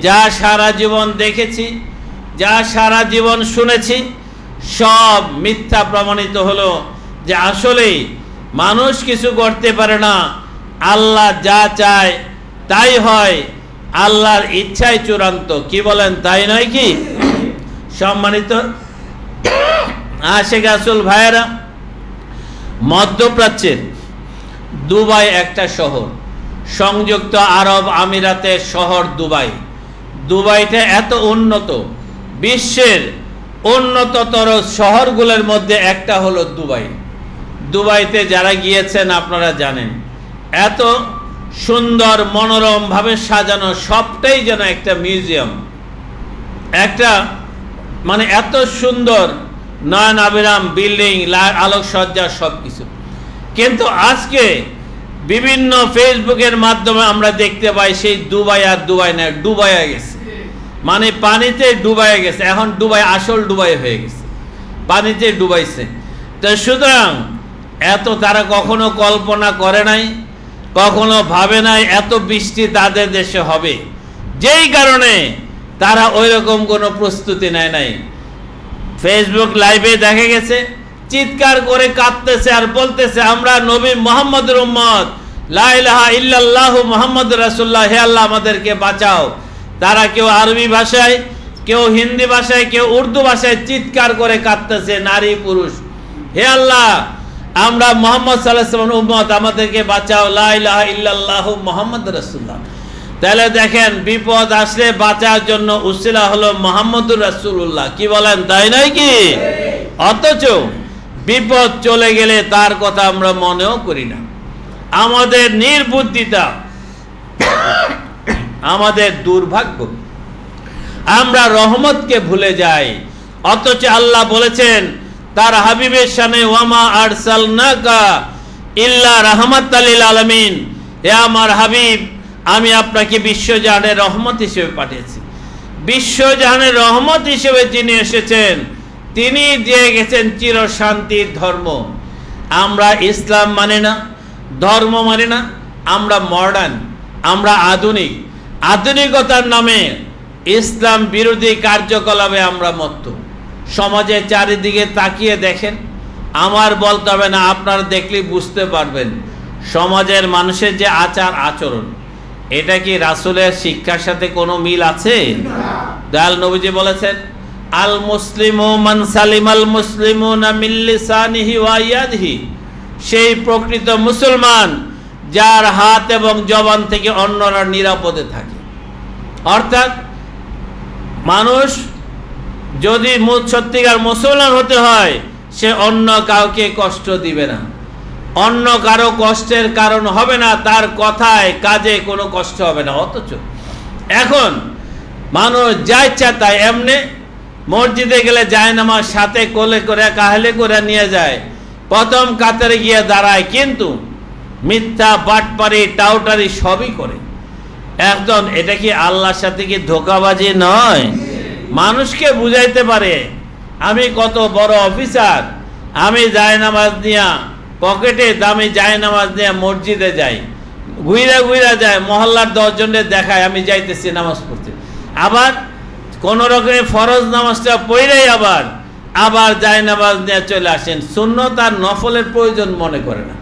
যা সারা জীবন দেখেছি, যা সারা জীবন শুনেছি, সব মিথ্যা প্রমাণিত হলো যে আসলেই মানুষ কিছু করতে পারে না, আল্লাহ যা চায় তাই হয়, আল্লাহর ইচ্ছাই চূড়ান্ত। কি বলেন, তাই নয় কি? সম্মানিত আশিক রাসূল ভাইয়েরা, মধ্যপ্রাচ্যের দুবাই একটা শহর, সংযুক্ত আরব আমিরাতের শহর দুবাই। দুবাইটা এত উন্নত, বিশ্বের উন্নততর শহরগুলোর মধ্যে একটা হলো দুবাই। দুবাইতে যারা গিয়েছেন আপনারা জানেন, এত সুন্দর মনোরমভাবে সাজানো, সবটাই যেন একটা মিউজিয়াম, একটা মানে এত সুন্দর নয়ন আবিরাম বিল্ডিং, আলোকসজ্জা সব কিছু। কিন্তু আজকে বিভিন্ন ফেসবুকের মাধ্যমে আমরা দেখতে পাই সেই দুবাই আর দুবাই না, ডুবাইয়া গেছে, মানে পানিতে ডুবাইয়া গেছে। এখন দুবাই আসল দুবাই হয়ে গেছে, পানিতে ডুবাইছে। তো সুতরাং এত তারা কখনো কল্পনা করে নাই, কখনো ভাবে নাই এত বৃষ্টি তাদের দেশে হবে, যেই কারণে তারা ওই রকম কোনো প্রস্তুতি নেয় নাই। ফেসবুক লাইভে দেখা গেছে চিৎকার করে কাঁদতেছে আর বলতেছে, আমরা নবী মুহাম্মদের উম্মত, লা ইলাহা ইল্লাল্লাহু মুহাম্মাদুর রাসূলুল্লাহ, হে আল্লাহ আমাদেরকে বাঁচাও। তারা কেউ আরবি ভাষায়, কেউ হিন্দি ভাষায়, কেউ উর্দু ভাষায় চিৎকার করে কাঁদতেছে, নারী পুরুষ, হে আল্লাহ আমরা মুহাম্মদ সাল্লাল্লাহু আলাইহি ওয়াসাল্লামের উম্মত, আমাদেরকে বাঁচাও, লা ইলাহা ইল্লাল্লাহু মুহাম্মাদুর রাসূলুল্লাহ। তাহলে দেখেন বিপদ আসলে বাঁচার জন্য উসিলা হলো মুহাম্মদুর রাসূলুল্লাহ। কি বলেন, তাই নয় কি? অথচ বিপদ চলে গেলে তার কথা আমরা মনেও করি না। আমাদের নির্বুদ্ধিতা, আমাদের দুর্ভাগ্য, আমরা রহমতকে ভুলে যাই। অথচ আল্লাহ বলেছেন তার হাবিবের শানে, ওয়ামা আরসালনাকা ইল্লা রাহমাতাল লিল আলামিন, হে আমার হাবিব আমি আপনাকে বিশ্বজাহানের রহমত হিসেবে পাঠিয়েছি। বিশ্বজাহানের রহমত হিসেবে যিনি এসেছেন তিনি দিয়ে গেছেন চির শান্তির ধর্ম। আমরা ইসলাম মানে না, ধর্ম মানে না, আমরা মডার্ন, আমরা আধুনিক, আধুনিকতার নামে ইসলাম বিরোধী কার্যকলাপে আমরা মত্ত। সমাজের চারিদিকে তাকিয়ে দেখেন, আমার বলতে হবে না, আপনারা দেখলেই বুঝতে পারবেন সমাজের মানুষের যে আচার আচরণ, এটা কি রাসূলের শিক্ষার সাথে কোনো মিল আছে? দয়াল নবীজি বলেছেন, আল মুসলিমু মান সালিমাল মুসলিমুনা মিন লিসানিহি ওয়া ইয়াদিহি, সেই প্রকৃত মুসলমান যার হাত এবং জবান থেকে অন্যরা নিরাপদে থাকে। অর্থাৎ মানুষ যদি সত্যিকার মুসলমান হতে হয়, সে অন্য কাউকে কষ্ট দিবে না, অন্য কারো কষ্টের কারণ হবে না, তার কথায় কাজে কোনো কষ্ট হবে না। অথচ এখন মানুষ যা ইচ্ছা তাই, এমনি মসজিদে গেলে জায়নামাজ সাথে কোলে করে কাহলে করে নিয়ে যায়, প্রথম কাতারে গিয়ে দাঁড়ায়, কিন্তু মিথ্যা বাটপারি টাউটারি সবই করে। একজন এটা কি আল্লাহর সাথে কি ধোঁকাবাজি নয়? মানুষকে বুঝাইতে পারে আমি কত বড় অফিসার, আমি জায়নামাজ নিয়া পকেটে দামি জায়নামাজ নিয়ে মসজিদে যাই, ঘুইরা ঘুইরা যায়, মহল্লার 10 জনের দেখায় আমি যাইতেছি নামাজ পড়তে, আবার কোন রকমের ফরজ নামাজটা পড়েই আবার যায় নামাজ নিয়ে চলে আসেন, সুন্নত আর নফলের প্রয়োজন মনে করে না।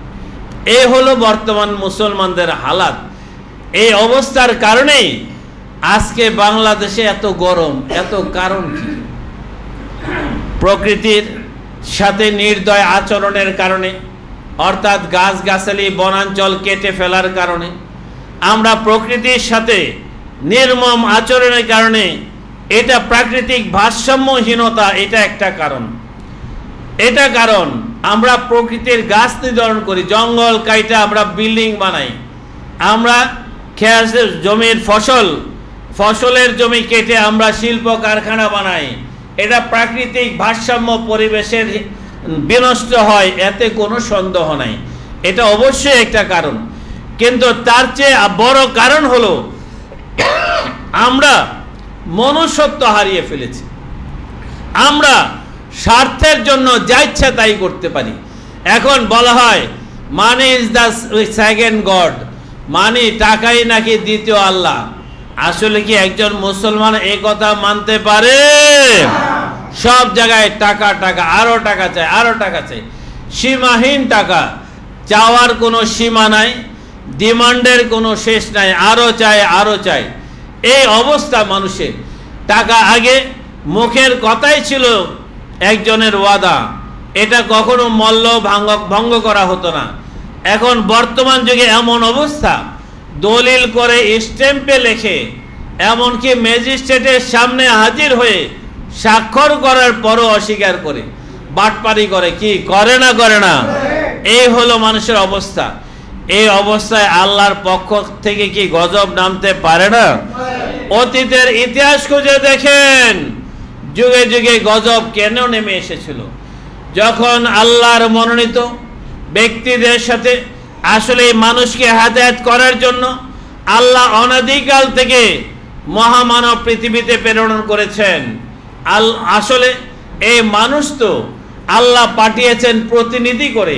এই হলো বর্তমান মুসলমানদের হালাত। এই অবস্থার কারণেই আজকে বাংলাদেশে এত গরম। এত কারণ কি? প্রকৃতির সাথে নির্দয় আচরণের কারণে, অর্থাৎ গাছগাছালি বনাঞ্চল কেটে ফেলার কারণে, আমরা প্রকৃতির সাথে নির্মম আচরণের কারণে, এটা প্রাকৃতিক ভারসাম্যহীনতা, এটা একটা কারণ। এটা কারণ আমরা প্রকৃতির গাছ নিধন করি, জঙ্গল কাইটা আমরা বিল্ডিং বানাই, আমরা জমির ফসলের জমি কেটে আমরা শিল্প কারখানা বানাই, এটা প্রাকৃতিক ভারসাম্য পরিবেশের বিনষ্ট হয়, এতে কোনো সন্দেহ নাই। এটা অবশ্যই একটা কারণ, কিন্তু তার চেয়ে বড় কারণ হলো আমরা মনুষ্যত্ব হারিয়ে ফেলেছি। আমরা স্বার্থের জন্য যা ইচ্ছা তাই করতে পারি। এখন বলা হয় money is the second god, money, টাকাই নাকি দ্বিতীয় আল্লাহ। আসলে কি একজন মুসলমান এই কথা মানতে পারে? সব জায়গায় টাকা, টাকা, আরো টাকা চাই, আরো টাকা চাই, সীমাহীন টাকা, চাওয়ার কোনো সীমা নাই, ডিমান্ডের কোনো শেষ নাই, আরো চাই, আরো চাই। এই অবস্থা মানুষের। টাকা আগে মুখের কথাই ছিল একজনের ওয়াদা, এটা কখনো মূল্য ভঙ্গ করা হতো না। এখন বর্তমান যুগে এমন অবস্থা, দলিল করে স্ট্যাম্পে লেখে, এমনকি ম্যাজিস্ট্রেটের সামনে হাজির হয়ে স্বাক্ষর করার পরও অস্বীকার করে, বাটপারি করে, কি করে না করে না? এই হলো মানুষের অবস্থা। এই অবস্থায় আল্লাহর পক্ষ থেকে কি গজব নামতে পারে না? অতীতের ইতিহাস খুঁজে দেখেন, যুগে যুগে গজব কেন নেমে এসেছিল। যখন আল্লাহর মনোনীত ব্যক্তিদের সাথে আসলে মানুষকে হেদায়েত করার জন্য আল্লাহ অনাদিকাল থেকে মহামানব পৃথিবীতে প্রেরণ করেছেন। আসলে এই মানুষ তো আল্লাহ পাঠিয়েছেন প্রতিনিধি করে।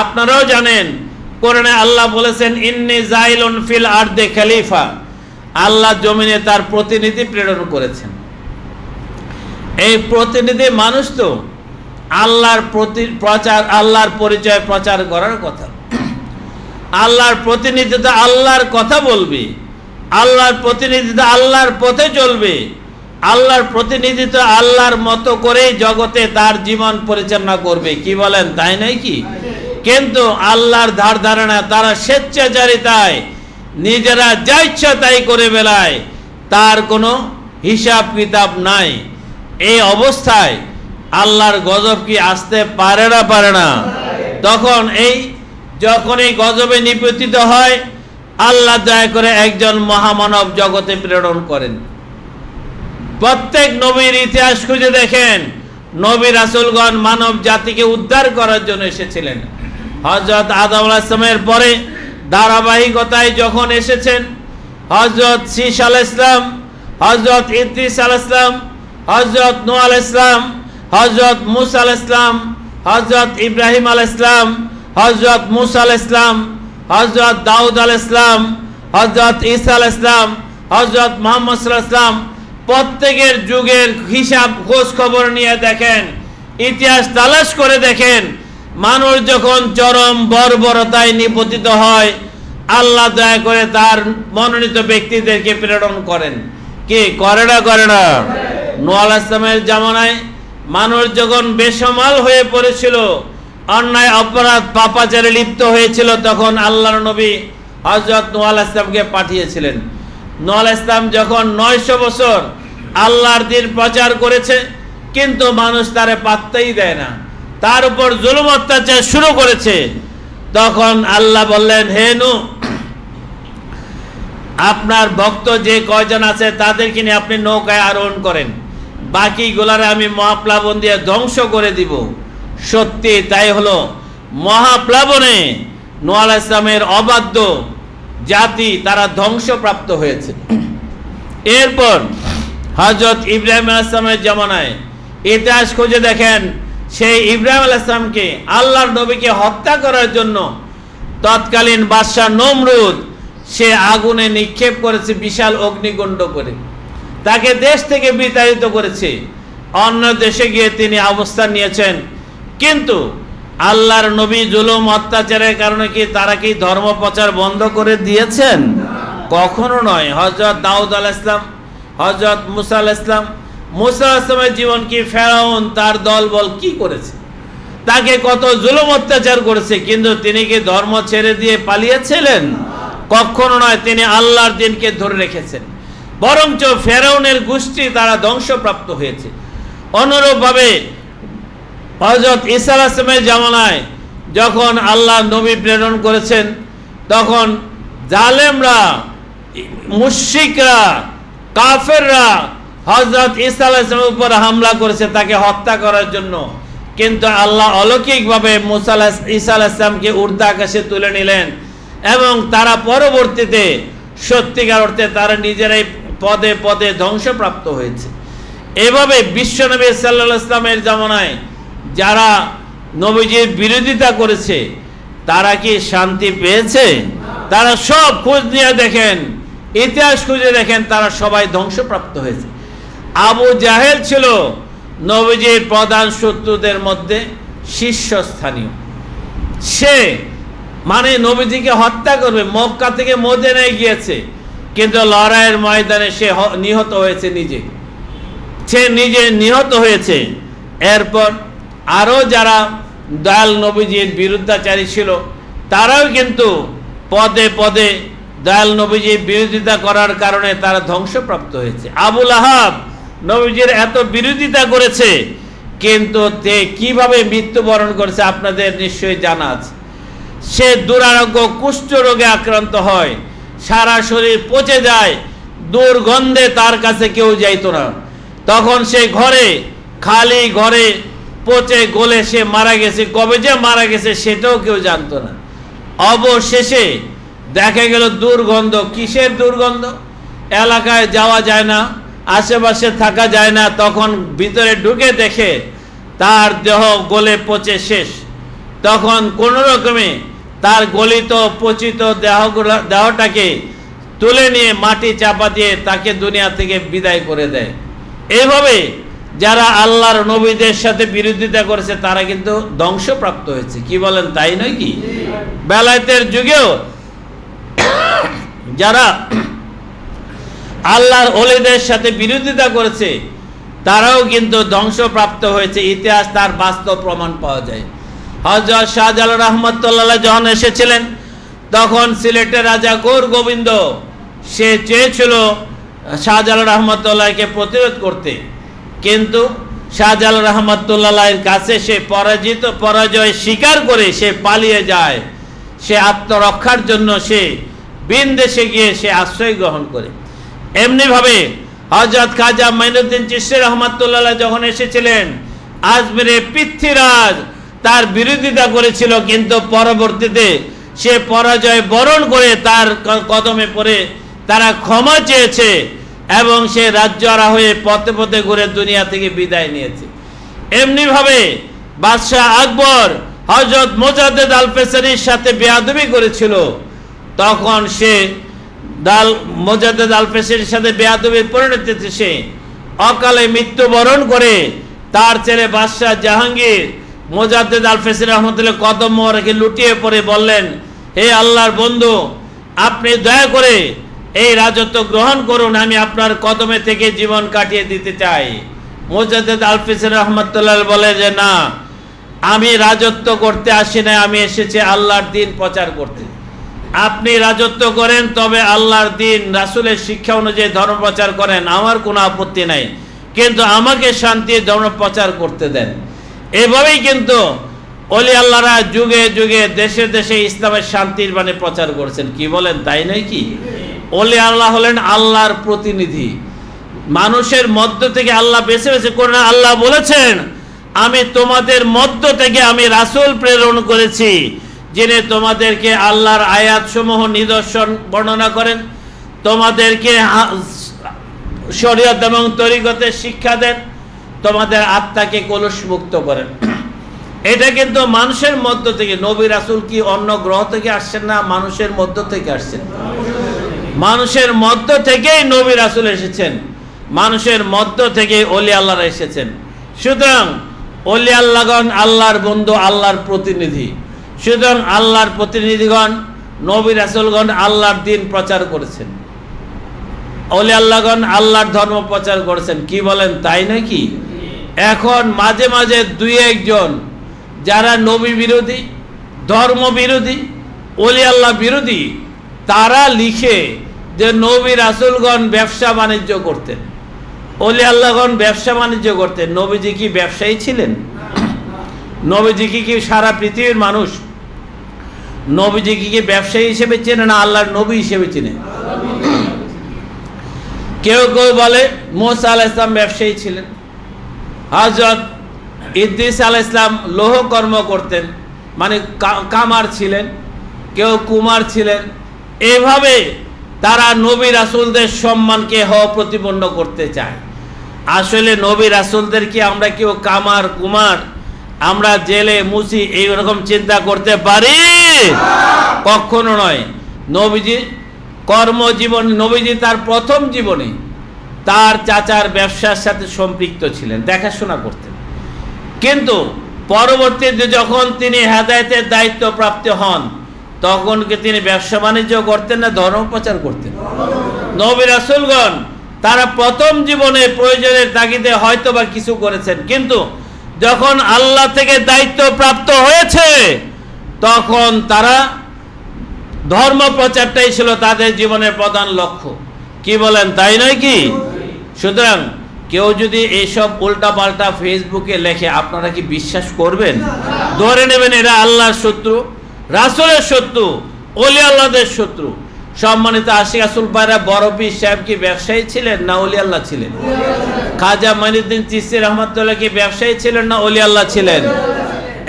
আপনারাও জানেন, কোরআনে আল্লাহ বলেছেন ইন্নী জাইলুন ফিল আরদে খলিফা, আল্লাহ জমিনে তার প্রতিনিধি প্রেরণ করেছেন। এই প্রতিনিধি মানুষ তো আল্লাহর প্রচার, আল্লাহর পরিচয় প্রচার করার কথা। আল্লাহর প্রতিনিধি তো আল্লাহর কথা বলবে, আল্লাহর প্রতিনিধি তো আল্লাহর পথে চলবে, আল্লাহর প্রতিনিধি তো আল্লাহর মতো করেই জগতে তার জীবন পরিচালনা করবে। কি বলেন, তাই নাই কি? কিন্তু আল্লাহর ধার ধারণা, তারা স্বেচ্ছাচারিতায় নিজেরা যা ইচ্ছা তাই করে বেড়ায়, তার কোনো হিসাব কিতাব নাই। এই অবস্থায় আল্লাহর গজব কি আসতে পারে না? পারে না। তখন যখন এই গজবে নিপতিত হয়, আল্লাহ দয়া করে একজন মহামানব জগতে প্রেরণ করেন। প্রত্যেক নবীর ইতিহাস খুঁজে দেখেন, নবী রাসূলগণ মানব জাতিকে উদ্ধার করার জন্য এসেছিলেন। হযরত আদম আলাইহিস সালামের পরে ধারাবাহিকতায় যখন এসেছেন হযরত শীশ আলাইহিস সালাম, হযরত ইদ্রিস আলাইহিস সালাম, হযরত নূহ আলাইহিস সালাম, হযরত মূসা আলাইহিস সালাম, হযরত ইব্রাহিম আলাইহিস সালাম, হযরত মূসা আলাইহিস সালাম, হযরত দাউদ আলাইহিস সালাম, হযরত ঈসা আলাইহিস সালাম, হযরত মুহাম্মদ সাল্লাল্লাহু আলাইহি ওয়াসাল্লাম, প্রত্যেকের যুগের হিসাব খোঁজ খবর নিয়ে দেখেন, ইতিহাস তালাশ করে দেখেন, মানুষ যখন চরম বর্বরতায় নিপতিত হয়, আল্লাহ দয়া করে তার মনোনীত ব্যক্তিদেরকে প্রেরণ করেন। কি করে না? করে না। নূহ আলাইহিস সালামের জামানায় মানুষ যখন বেসামাল হয়ে পড়েছিল, অন্যায় অপরাধ পাপাচারে লিপ্ত হয়েছিল, তখন আল্লাহর নবী হযরত নূহ আলাইহিস সালামকে পাঠিয়েছিলেন। নূহ আলাইহিস সালাম যখন 900 বছর আল্লাহর দ্বীন প্রচার করেছে, কিন্তু মানুষ তারে পাত্তাই দেয় না, তার উপর জুলুম অত্যাচার শুরু করেছে, তখন আল্লাহ বললেন, হে নূহ, আপনার ভক্ত যে কয়জন আছে তাদেরকে নিয়ে আপনি নৌকায় আরোহণ করেন, বাকিগুলারে আমি মহাপ্লাবন দিয়ে ধ্বংস করে দিব। সত্যি তাই হলো। মহাপ্লাবনে নূহ আলাইহিস সালামের অবাধ্য জাতি তারা ধ্বংসপ্রাপ্ত হয়েছে। এরপর হযরত ইব্রাহিম আলাইহিস সালামের জামানায় ইতিহাস খুঁজে দেখেন, সেই ইব্রাহিম আলাইহিস সালামকে, আল্লাহর নবীকে হত্যা করার জন্য তৎকালীন বাদশা নমরুদ সে আগুনে নিক্ষেপ করেছে বিশাল অগ্নিকুণ্ড করে, তাকে দেশ থেকে বিতাড়িত করেছে, অন্য দেশে গিয়ে তিনি অবস্থান নিয়েছেন। কিন্তু আল্লাহর নবী জুলুম অত্যাচারের কারণে কি তারা কি ধর্ম প্রচার বন্ধ করে দিয়েছেন? কখনো নয়। হযরত দাউদ আলাইহিস সালাম, হযরত মুসা আলাইহিস সালাম, মুসা আলাইহিস সালামের জীবন কি ফেরাউন তার দলবল কি করেছে, তাকে কত জুলুম অত্যাচার করেছে, কিন্তু তিনি কি ধর্ম ছেড়ে দিয়ে পালিয়েছিলেন? কখনো নয়। তিনি আল্লাহর দ্বীনকে ধরে রেখেছেন, বরঞ্চ ফেরাউনের গোষ্ঠী তারা ধ্বংসপ্রাপ্ত হয়েছে। অনুরূপভাবে হযরত ঈসা আলাইহিস সালামের জামানায় যখন আল্লাহ নবী প্রেরণ করেছেন, তখন জালেমরা, মুশরিকরা, কাফেররা হযরত ঈসা আলাইহিস সালামের উপর হামলা করেছে তাকে হত্যা করার জন্য। কিন্তু আল্লাহ অলৌকিকভাবে ঈসা আলাইহিস সালামকে ঊর্ধ্ব আকাশে তুলে নিলেন এবং তারা পরবর্তীতে সত্যিকার অর্থে তারা নিজেরাই পদে পদে ধ্বংসপ্রাপ্ত হয়েছে। এভাবে বিশ্বনবী সাল্লাল্লাহু আলাইহি ওয়াসাল্লামের জামানায় যারা নবীজির বিরোধিতা করেছে তারা কি শান্তি পেয়েছে? তারা সব খোঁজ নিয়ে দেখেন, ইতিহাস খুঁজে দেখেন, তারা সবাই ধ্বংসপ্রাপ্ত হয়েছে। আবু জাহেল ছিল নবীজির প্রধান শত্রুদের মধ্যে শীর্ষস্থানীয়। সে মানে নবীজিকে হত্যা করবে, মক্কা থেকে মদিনায় গিয়েছে, কিন্তু লড়াইয়ের ময়দানে সে নিহত হয়েছে, সে নিজে নিহত হয়েছে। এরপর আরও যারা দয়াল নবীজির বিরুদ্ধাচারী ছিল তারাও কিন্তু পদে পদে দয়াল নবীজির বিরোধিতা করার কারণে তারা ধ্বংসপ্রাপ্ত হয়েছে। আবুল আহাব নবীজির এত বিরোধিতা করেছে, কিন্তু তে কিভাবে মৃত্যুবরণ করেছে আপনাদের নিশ্চয়ই জানা আছে। সে দুরারোগ্য কুষ্ঠ রোগে আক্রান্ত হয়, সারা শরীর পচে যায়, দুর্গন্ধে তার কাছে কেউ যাইত না। তখন সে খালি ঘরে পচে গলে সে মারা গেছে। কবে যে মারা গেছে সেটাও কেউ জানতো না। অবশেষে দেখা গেল দুর্গন্ধ। কিসের দুর্গন্ধ? এলাকায় যাওয়া যায় না, আশেপাশে থাকা যায় না। তখন ভিতরে ঢুকে দেখে তার দেহ গলে পচে শেষ। তখন কোনো রকমে তার গলিত পচিত দেহটাকে তুলে নিয়ে মাটি চাপা দিয়ে তাকে দুনিয়া থেকে বিদায় করে দেয়। এইভাবে যারা আল্লাহর নবীদের সাথে বিরোধিতা করেছে তারা কিন্তু ধ্বংসপ্রাপ্ত হয়েছে। কি বলেন, তাই নয় কি? বেলায়েতের যুগেও যারা আল্লাহর ওলিদের সাথে বিরোধিতা করেছে তারাও কিন্তু ধ্বংসপ্রাপ্ত হয়েছে। ইতিহাস তার বাস্তব প্রমাণ পাওয়া যায়। হযরত শাহজালাল রাহমাতুল্লাহ যখন এসেছিলেন তখন সিলেটের রাজা গৌর গোবিন্দ সে চেয়েছিল শাহজালাল রহমতুল্লাহকে প্রতিরোধ করতে, কিন্তু শাহজালাল রহমতুল্লাহের কাছে সে পরাজয় স্বীকার করে সে পালিয়ে যায়। সে আত্মরক্ষার জন্য সে বিনদেশে গিয়ে সে আশ্রয় গ্রহণ করে। এমনিভাবে হযরত খাজা মাইনুদ্দিন চিশতি রহমতুল্লাহ যখন এসেছিলেন আজমিরে, পৃথ্বীরাজ তার বিরোধিতা করেছিল, কিন্তু পরবর্তীতে সে পরাজয় বরণ করে তার কদমে পড়ে তারা ক্ষমা চেয়েছে এবং সে রাজ্যহারা হয়ে পথে পথে ঘুরে দুনিয়া থেকে বিদায় নিয়েছে। এমনিভাবে বাদশাহ আকবর হযরত মুজাদ্দেদ আল-ফেসারির সাথে বেয়াদবি করেছিল, তখন সে মুজাদ্দেদ আল-ফেসারির সাথে বেয়াদবির পরিণতিতে সে অকালে মৃত্যুবরণ করে। তার ছেলে বাদশাহ জাহাঙ্গীর মুজাদ্দেদ আল-ফেসারি রহমতুল্লাহ কদম রেখে লুটিয়ে পড়ে বললেন, হে আল্লাহর বন্ধু, আপনি দয়া করে এই রাজত্ব গ্রহণ করুন, আমি আপনার কদমে থেকে জীবন কাটিয়ে দিতে চাই। মুজাদ্দেদ আল-ফেসারি রহমতুল্লাহ বলে যে না, আমি রাজত্ব করতে আসি না, আমি এসেছি আল্লাহর দ্বীন প্রচার করতে। আপনি রাজত্ব করেন, তবে আল্লাহর দ্বীন রাসূলের শিক্ষা অনুযায়ী ধর্ম প্রচার করেন, আমার কোনো আপত্তি নাই, কিন্তু আমাকে শান্তি ধর্ম প্রচার করতে দেন। এভাবেই কিন্তু ওলি আল্লাহরা যুগে যুগে দেশে দেশে ইসলামের শান্তির বাণী প্রচার করেছেন। কি বলেন, তাই নয় কি? ওলি আল্লাহ হলেন আল্লাহর প্রতিনিধি। মানুষের মধ্য থেকে আল্লাহ বেছে বেছে করেন। আল্লাহ বলেছেন, আমি তোমাদের মধ্য থেকে আমি রাসূল প্রেরণ করেছি, যিনি তোমাদেরকে আল্লাহর আয়াতসমূহ নিদর্শন বর্ণনা করেন, তোমাদেরকে শরীয়ত এবং তরিকতের শিক্ষা দেন, তোমাদের আত্মাকে কলুষমুক্ত করেন। এটা কিন্তু মানুষের মধ্য থেকে। নবী রাসূল কি অন্য গ্রহ থেকে আসছেন না? মানুষের মধ্য থেকে আসছেন। মানুষের মধ্য থেকেই নবী রাসূল এসেছেন, মানুষের মধ্য থেকেই ওলি আল্লাহরা এসেছেন। সুতরাং ওলি আল্লাহগণ আল্লাহর বন্ধু, আল্লাহর প্রতিনিধি। সুতরাং আল্লাহর প্রতিনিধিগণ নবী রাসূলগণ আল্লাহর দ্বীন প্রচার করেছেন, ওলি আল্লাহগণ আল্লাহর ধর্ম প্রচার করেছেন। কি বলেন, তাই নাকি? এখন মাঝে মাঝে দুই একজন যারা নবী বিরোধী, ধর্ম বিরোধী, ওলি আল্লাহ বিরোধী, তারা লিখে যে নবী রাসূলগণ ব্যবসা বাণিজ্য করতেন, ওলি আল্লাহগণ ব্যবসা বাণিজ্য করতেন। নবীজি কি ব্যবসায়ী ছিলেন? নবীজি কি সারা পৃথিবীর মানুষ নবীজি কি ব্যবসায়ী হিসেবে চেনে না আল্লাহর নবী হিসেবে চেনে? কেউ কেউ বলে মুসা আলাইহিস সালাম ব্যবসায়ী ছিলেন, হযরত ইদ্রিস আলাইহিস সালাম লৌহ কর্ম করতেন, মানে কামার ছিলেন, কেউ কুমার ছিলেন। এভাবে তারা নবী রাসূলদের সম্মানকে প্রতিপন্ন করতে চায়। আসলে নবী রাসূলদেরকে আমরা কেউ কামার কুমার, আমরা জেলে মুসি এইরকম চিন্তা করতে পারি? কখনো নয়। নবীজি কর্মজীবন, নবীজি তার প্রথম জীবনে তার চাচার ব্যবসার সাথে সম্পৃক্ত ছিলেন, দেখাশোনা করতেন। কিন্তু পরবর্তীতে যখন তিনি হেদায়েতের দায়িত্ব প্রাপ্ত হন, তখন কি তিনি ব্যবসা বাণিজ্য করতেন না ধর্ম প্রচার করতেন? নবী রাসূলগণ তারা প্রথম জীবনে প্রয়োজনের তাগিদে হয়তো বা কিছু করেছেন, কিন্তু যখন আল্লাহ থেকে দায়িত্ব প্রাপ্ত হয়েছে তখন তারা ধর্ম প্রচারটাই ছিল তাদের জীবনের প্রধান লক্ষ্য। কি বলেন, তাই নয় কি? সুতরাং কেউ যদি এইসব উল্টাপাল্টা ফেসবুকে লেখে, আপনারা কি বিশ্বাস করবেন? ধরে নেবেন এরা আল্লাহর শত্রু, রাসূলের শত্রু, ওলি আল্লাহদের শত্রু। সম্মানিত আশিক রাসূল ভাইরা, বড় পীর সাহেব কি ব্যবসায়ী ছিলেন না ওলি আল্লাহ ছিলেন? খাজা মাইনুদ্দিন চিশতি রহমাতুল্লাহ কি ব্যবসায়ী ছিলেন না ওলি আল্লাহ ছিলেন?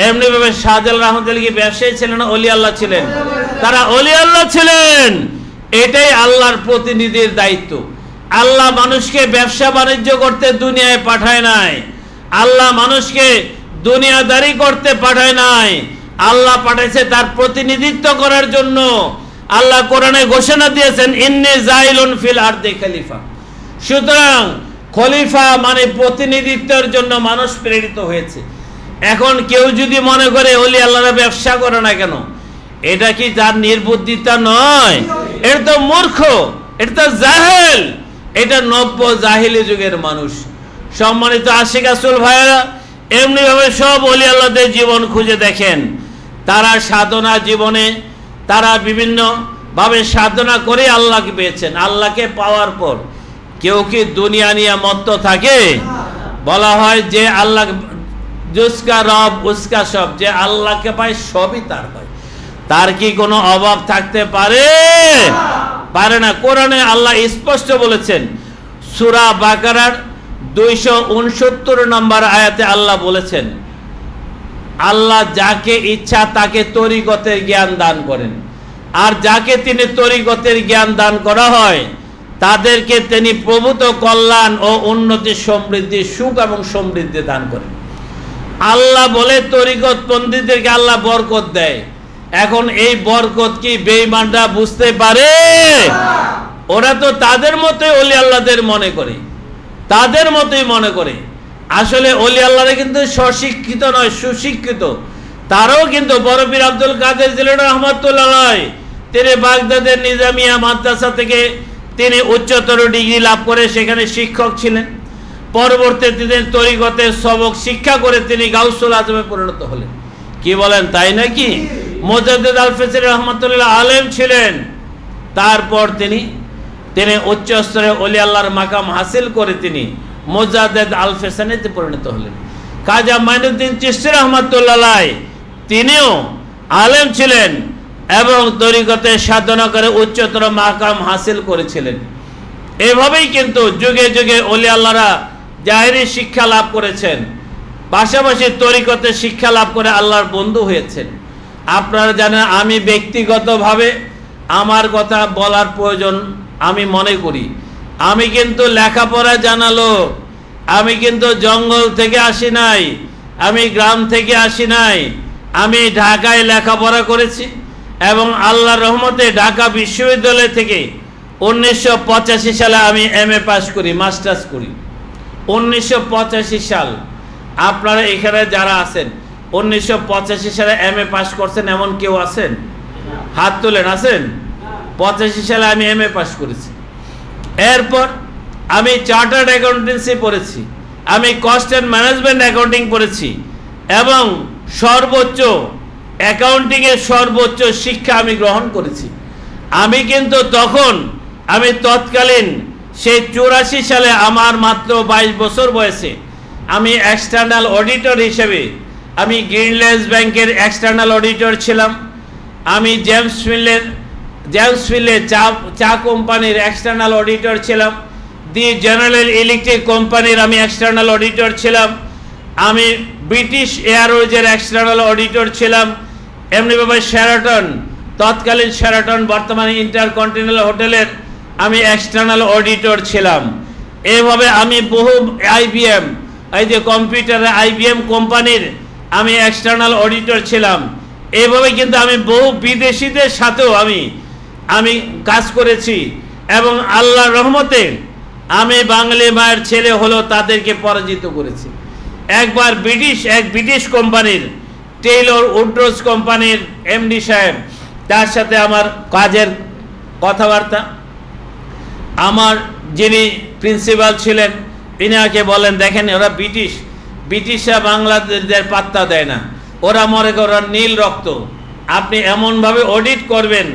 এমনি ভাবে শাহজালাল রহমাতুল্লাহ কি ব্যবসায়ী ছিলেন না ওলি আল্লাহ ছিলেন? তারা ওলি আল্লাহ ছিলেন। এটাই আল্লাহর প্রতিনিধির দায়িত্ব। আল্লাহ মানুষকে ব্যবসা বাণিজ্য করতে দুনিয়ায় পাঠায় নাই, আল্লাহ মানুষকে দুনিয়াদারি করতে পাঠায় নাই, আল্লাহ পাঠাইছে তার প্রতিনিধিত্ব করার জন্য। আল্লাহ কোরআনে ঘোষণা দিয়েছেন, ইন্নী জাইলুন ফিল আরদি খলিফা। সুতরাং খলিফা মানে প্রতিনিধিত্বের জন্য মানুষ প্রেরিত হয়েছে। এখন কেউ যদি মনে করে ওলি আল্লাহরা ব্যবসা করে না কেন, এটা কি তার নির্বুদ্ধিতা নয়? এটা তো মূর্খ, এটা তো জাহেল, এটা নব্য জাহিলি যুগের মানুষ। সম্মানিত আশিক রাসূল ভাইরা, এমনি ভাবে সব ওলি আল্লাহদের জীবন খুঁজে দেখেন, তারা সাধনা জীবনে তারা বিভিন্ন ভাবে সাধনা করে আল্লাহকে পেয়েছেন। আল্লাহকে পাওয়ার পর কেউ কি দুনিয়া নিয়ে মত্ত থাকে? বলা হয় যে আল্লাহ জুসকা রব উসকা সব, যে আল্লাহকে পায় সবই তার হয়। তার কি কোনো অভাব থাকতে পারে? পারে না। কোরআনে আল্লাহ স্পষ্ট বলেছেন, সূরা বাকারার 269 নম্বর আয়াতে আল্লাহ বলেছেন, আল্লাহ যাকে ইচ্ছা তাকে তরিকতের জ্ঞান দান করেন, আর যাকে তিনি তরিকতের জ্ঞান দান করা হয় তাদেরকে তিনি প্রভূত কল্যাণ ও উন্নতি, সমৃদ্ধি, সুখ এবং সমৃদ্ধি দান করেন। আল্লাহ বলে তরিকত পণ্ডিতদেরকে আল্লাহ বরকত দেয়। এখন এই বরকত কি বেঈমানরা বুঝতে পারে? ওরা তো তাদের মতোই ওলি আল্লাহদের মনে করে, তাদের মতোই মনে করে। আসলে ওলি আল্লাহরা কিন্তু স্বশিক্ষিত নয়, সুশিক্ষিত। তারাও কিন্তু বড় পীর আব্দুল কাদের জিলানী রহমাতুল্লাহ আলাইহি, তিনি বাগদাদের নিজামিয়া মাদ্রাসা থেকে তিনি উচ্চতর ডিগ্রি লাভ করে সেখানে শিক্ষক ছিলেন। পরবর্তীতে তিনি তরিকতের সবক শিক্ষা করে তিনি গাউসুল আজমে পরিণত হলেন। কি বলেন, তাই নাকি? মুজাদ্দিদ আল-ফিসরি রহমাতুল্লাহ আলেম ছিলেন। তারপর তিনি উচ্চ স্তরে ওলি আল্লাহর মাকাম হাসিল করে তিনি মুজাদ্দিদ আল-ফিসানিতে পরিণত হলেন। খাজা মাইনুদ্দিন চিশতি রহমাতুল্লাহ আলাইহি, তিনিও আলেম ছিলেন এবং তরিকতে সাধনা করে উচ্চতর মাকাম হাসিল করেছিলেন। এভাবেই কিন্তু যুগে যুগে ওলি আল্লাহরা জাহেরি শিক্ষা লাভ করেছেন, পাশাপাশি তরিকতে শিক্ষা লাভ করে আল্লাহর বন্ধু হয়েছেন। আপনারা জানেন, আমি ব্যক্তিগতভাবে আমার কথা বলার প্রয়োজন আমি মনে করি। আমি কিন্তু লেখাপড়া জানা লোক, আমি কিন্তু জঙ্গল থেকে আসি নাই, আমি গ্রাম থেকে আসি নাই। আমি ঢাকায় লেখাপড়া করেছি এবং আল্লাহর রহমতে ঢাকা বিশ্ববিদ্যালয় থেকে 1985 সালে আমি MA পাস করি, মাস্টার্স করি। 1985 সাল। আপনারা এখানে যারা আছেন 1985 সালে MA পাস করছেন এমন কেউ আছেন? হাত তোলেন। আছেন? 85 সালে আমি MA পাস করেছি। এরপর আমি চার্টার্ড অ্যাকাউন্টেন্সি পড়েছি, আমি কস্ট অ্যান্ড ম্যানেজমেন্ট অ্যাকাউন্টিং পড়েছি এবং সর্বোচ্চ অ্যাকাউন্টিংয়ের সর্বোচ্চ শিক্ষা আমি গ্রহণ করেছি। আমি কিন্তু তখন আমি তৎকালীন সেই 84 সালে আমার মাত্র 22 বছর বয়সে আমি এক্সটার্নাল অডিটর হিসেবে আমি গ্রিনল্যান্ডস ব্যাংকের এক্সটার্নাল অডিটর ছিলাম। আমি জেমস ফিল্ডে চা কোম্পানির এক্সটার্নাল অডিটর ছিলাম। দি জেনারেল ইলেকট্রিক কোম্পানির আমি এক্সটার্নাল অডিটর ছিলাম। আমি ব্রিটিশ এয়ারওয়েজের এক্সটার্নাল অডিটর ছিলাম। এমনিভাবে শেরাটন, তৎকালীন শেরাটন বর্তমানে ইন্টারকন্টিনেন্টাল হোটেলের আমি এক্সটার্নাল অডিটর ছিলাম। এভাবে আমি বহু IBM, এই যে কম্পিউটারের IBM কোম্পানির আমি এক্সটার্নাল অডিটর ছিলাম। এভাবে কিন্তু আমি বহু বিদেশিদের সাথেও আমি কাজ করেছি এবং আল্লাহর রহমতে আমি বাঙালি মায়ের ছেলে হলেও তাদেরকে পরাজিত করেছি। একবার এক ব্রিটিশ কোম্পানির টেইলর উডরোজ কোম্পানির MD সাহেব, তার সাথে আমার কাজের কথাবার্তা, আমার যিনি প্রিন্সিপাল ছিলেন ইনাকে বলেন, দেখেন ওরা ব্রিটিশরা বাংলাদেশদের পাত্তা দেয় না, ওরা মনে করে ওরা নীল রক্ত, আপনি এমনভাবে অডিট করবেন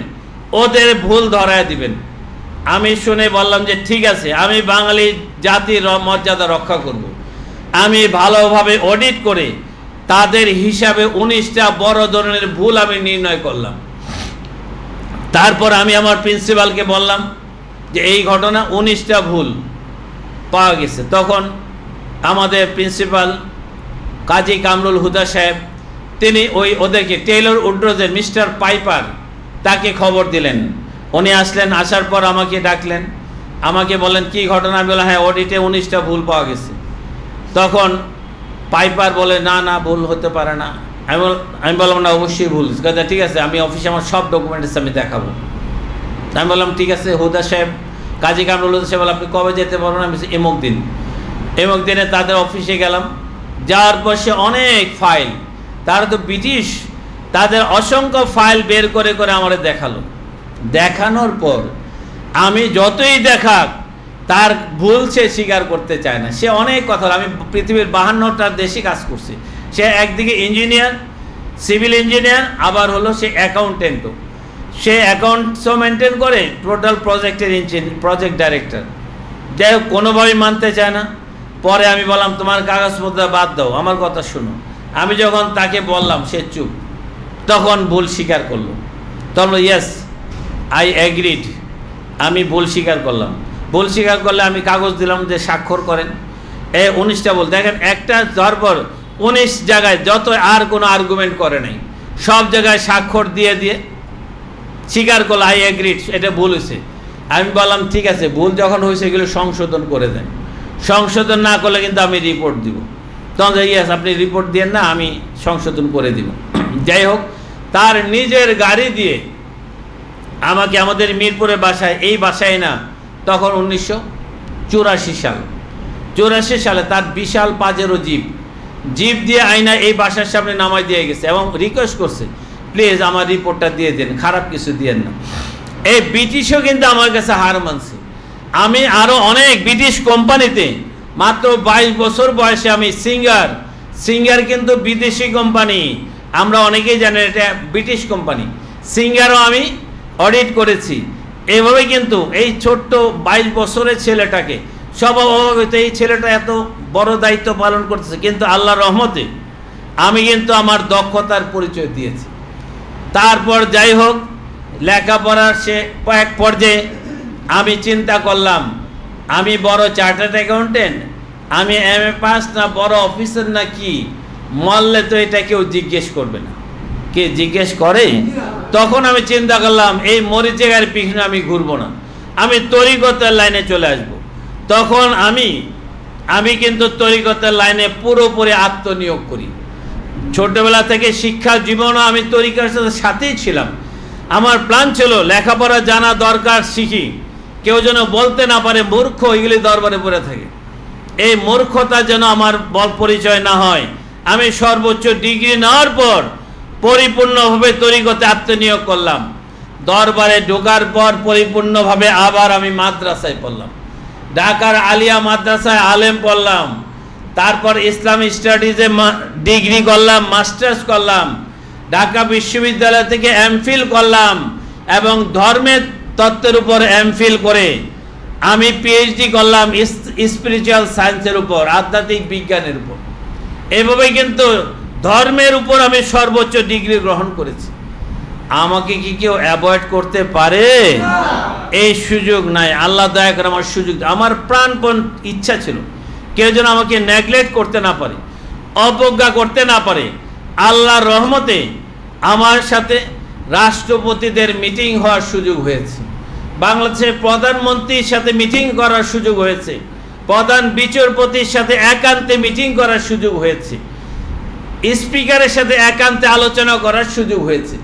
ওদের ভুল ধরায় দিবেন। আমি শুনে বললাম যে ঠিক আছে, আমি বাঙালি জাতির মর্যাদা রক্ষা করব। আমি ভালোভাবে অডিট করে তাদের হিসাবে 19টা বড় ধরনের ভুল আমি নির্ণয় করলাম। তারপর আমি আমার প্রিন্সিপালকে বললাম যে এই ঘটনা 19টা ভুল পাওয়া গেছে। তখন আমাদের প্রিন্সিপাল কাজী কামরুল হুদা সাহেব তিনি ওদেরকে টেইলর উডরোজের মিস্টার পাইপার তাকে খবর দিলেন। উনি আসলেন, আসার পর আমাকে ডাকলেন, আমাকে বলেন কি ঘটনা? আমি বললাম হ্যাঁ, অডিটে 19টা ভুল পাওয়া গেছে। তখন পাইপার বলে না ভুল হতে পারে না। আমি বললাম না, অবশ্যই ভুল। ঠিক আছে, আমি অফিসে আমার সব ডকুমেন্টস আমি দেখাবো। আমি বললাম ঠিক আছে হুদা সাহেব, কাজী কামরুল হুদা সাহেব আপনি কবে যেতে পারবেন? আমি এমক দিনে তাদের অফিসে গেলাম। যাওয়ার পর সে অনেক ফাইল, তারা তো ব্রিটিশ, তাদের অসংখ্য ফাইল বের করে আমাদের দেখানোর পর আমি যতই দেখাক তার ভুল সে স্বীকার করতে চায় না। সে অনেক কথা, আমি পৃথিবীর 52টা দেশে কাজ করছি। সে একদিকে ইঞ্জিনিয়ার, সিভিল ইঞ্জিনিয়ার, আবার হলো সে অ্যাকাউন্টেন্টও। সে অ্যাকাউন্টসও মেনটেন করে, টোটাল প্রজেক্ট ডাইরেক্টর। যাই হোক, কোনোভাবেই মানতে চায় না। পরে আমি বললাম তোমার কাগজপত্র বাদ দাও, আমার কথা শুনো। আমি যখন তাকে বললাম সে চুপ। তখন ভুল স্বীকার করলো। তখন ইয়েস আই অ্যাগ্রিড, আমি ভুল স্বীকার করলাম। ভুল স্বীকার করলে আমি কাগজ দিলাম যে স্বাক্ষর করেন। 19টা ভুল দেখেন, একটা যাওয়ার পর 19 জায়গায় যত আর কোনো আর্গুমেন্ট করে নাই, সব জায়গায় স্বাক্ষর দিয়ে স্বীকার করলো আই অ্যাগ্রিড, এটা ভুল হয়েছে। আমি বললাম ঠিক আছে, ভুল যখন হয়েছে এগুলো সংশোধন করে দেন, সংশোধন না করলে কিন্তু আমি রিপোর্ট দিব। তখন ইয়েস আপনি রিপোর্ট দিয়েন না, আমি সংশোধন করে দিব। যাই হোক, তার নিজের গাড়ি দিয়ে আমাকে আমাদের মিরপুরের বাসায়, এই বাসায় না, তখন 1984 সালে তার বিশাল পাজেরো জিপ দিয়ে আয়না এই বাসার সামনে নামাই দিয়ে গেছে এবং রিকোয়েস্ট করছে প্লিজ আমার রিপোর্টটা দিয়ে দেন, খারাপ কিছু দিয়েন না। এই ব্রিটিশও কিন্তু আমার কাছে হার মানছে। আমি আরও অনেক ব্রিটিশ কোম্পানিতে মাত্র 22 বছর বয়সে আমি সিঙ্গার কিন্তু বিদেশি কোম্পানি, আমরা অনেকেই জানেন এটা ব্রিটিশ কোম্পানি। সিঙ্গারও আমি অডিট করেছি। এইভাবে কিন্তু এই ছোট্ট 22 বছরের ছেলেটাকে স্বভাবত এই ছেলেটা এত বড় দায়িত্ব পালন করতেছে, কিন্তু আল্লাহর রহমতে আমি কিন্তু আমার দক্ষতার পরিচয় দিয়েছি। তারপর যাই হোক, লেখাপড়ার সে কয়েক পর্যায়ে আমি চিন্তা করলাম আমি বড় চার্টার্ড অ্যাকাউন্টেন্ট, আমি MA পাস না বড় অফিসার না কি, মরলে তো এটা কেউ জিজ্ঞেস করবে না। কে জিজ্ঞেস করে? তখন আমি চিন্তা করলাম এই মরিচেগার পিছনে আমি ঘুরবো না, আমি তরিকতের লাইনে চলে আসব। তখন আমি কিন্তু তরিকতের লাইনে পুরোপুরি আত্মনিয়োগ করি। ছোটবেলা থেকে শিক্ষা জীবনও আমি তরিকার সাথেই ছিলাম। আমার প্ল্যান ছিল লেখাপড়া জানা দরকার, শিখি, কেউ যেন বলতে না পারে মূর্খ, এগুলি দরবারে পড়ে থাকে। এই মূর্খতা যেন আমার বল পরিচয় না হয়। আমি সর্বোচ্চ ডিগ্রি নেওয়ার পর পরিপূর্ণভাবে তরিকতে আত্মনিয়োগ করলাম। দরবারে ঢোকার পর পরিপূর্ণভাবে আবার আমি মাদ্রাসায় পড়লাম, ঢাকার আলিয়া মাদ্রাসায় আলেম পড়লাম, তারপর ইসলামিক স্টাডিজে ডিগ্রি করলাম, মাস্টার্স করলাম, ঢাকা বিশ্ববিদ্যালয় থেকে এমফিল করলাম এবং ধর্মের তত্ত্বের উপর এমফিল করে আমি পিএইচডি করলাম স্পিরিচুয়াল সায়েন্সের উপর, আধ্যাত্মিক বিজ্ঞানের উপর। এভাবে কিন্তু ধর্মের উপর আমি সর্বোচ্চ ডিগ্রি গ্রহণ করেছি। আমাকে কি কেউ অ্যাভয়েড করতে পারে? এই সুযোগ নাই। আল্লাহ দয়া করে আমার সুযোগ, আমার প্রাণপণ ইচ্ছা ছিল কেউ যেন আমাকে নেগলেক্ট করতে না পারে, অবজ্ঞা করতে না পারে। আল্লাহর রহমতে আমার সাথে রাষ্ট্রপতিদের মিটিং হওয়ার সুযোগ হয়েছে, বাংলাদেশের প্রধানমন্ত্রীর সাথে মিটিং করার সুযোগ হয়েছে, প্রধান বিচারপতির সাথে একান্তে মিটিং করার সুযোগ হয়েছে, স্পিকারের সাথে একান্তে আলোচনা করার সুযোগ হয়েছে।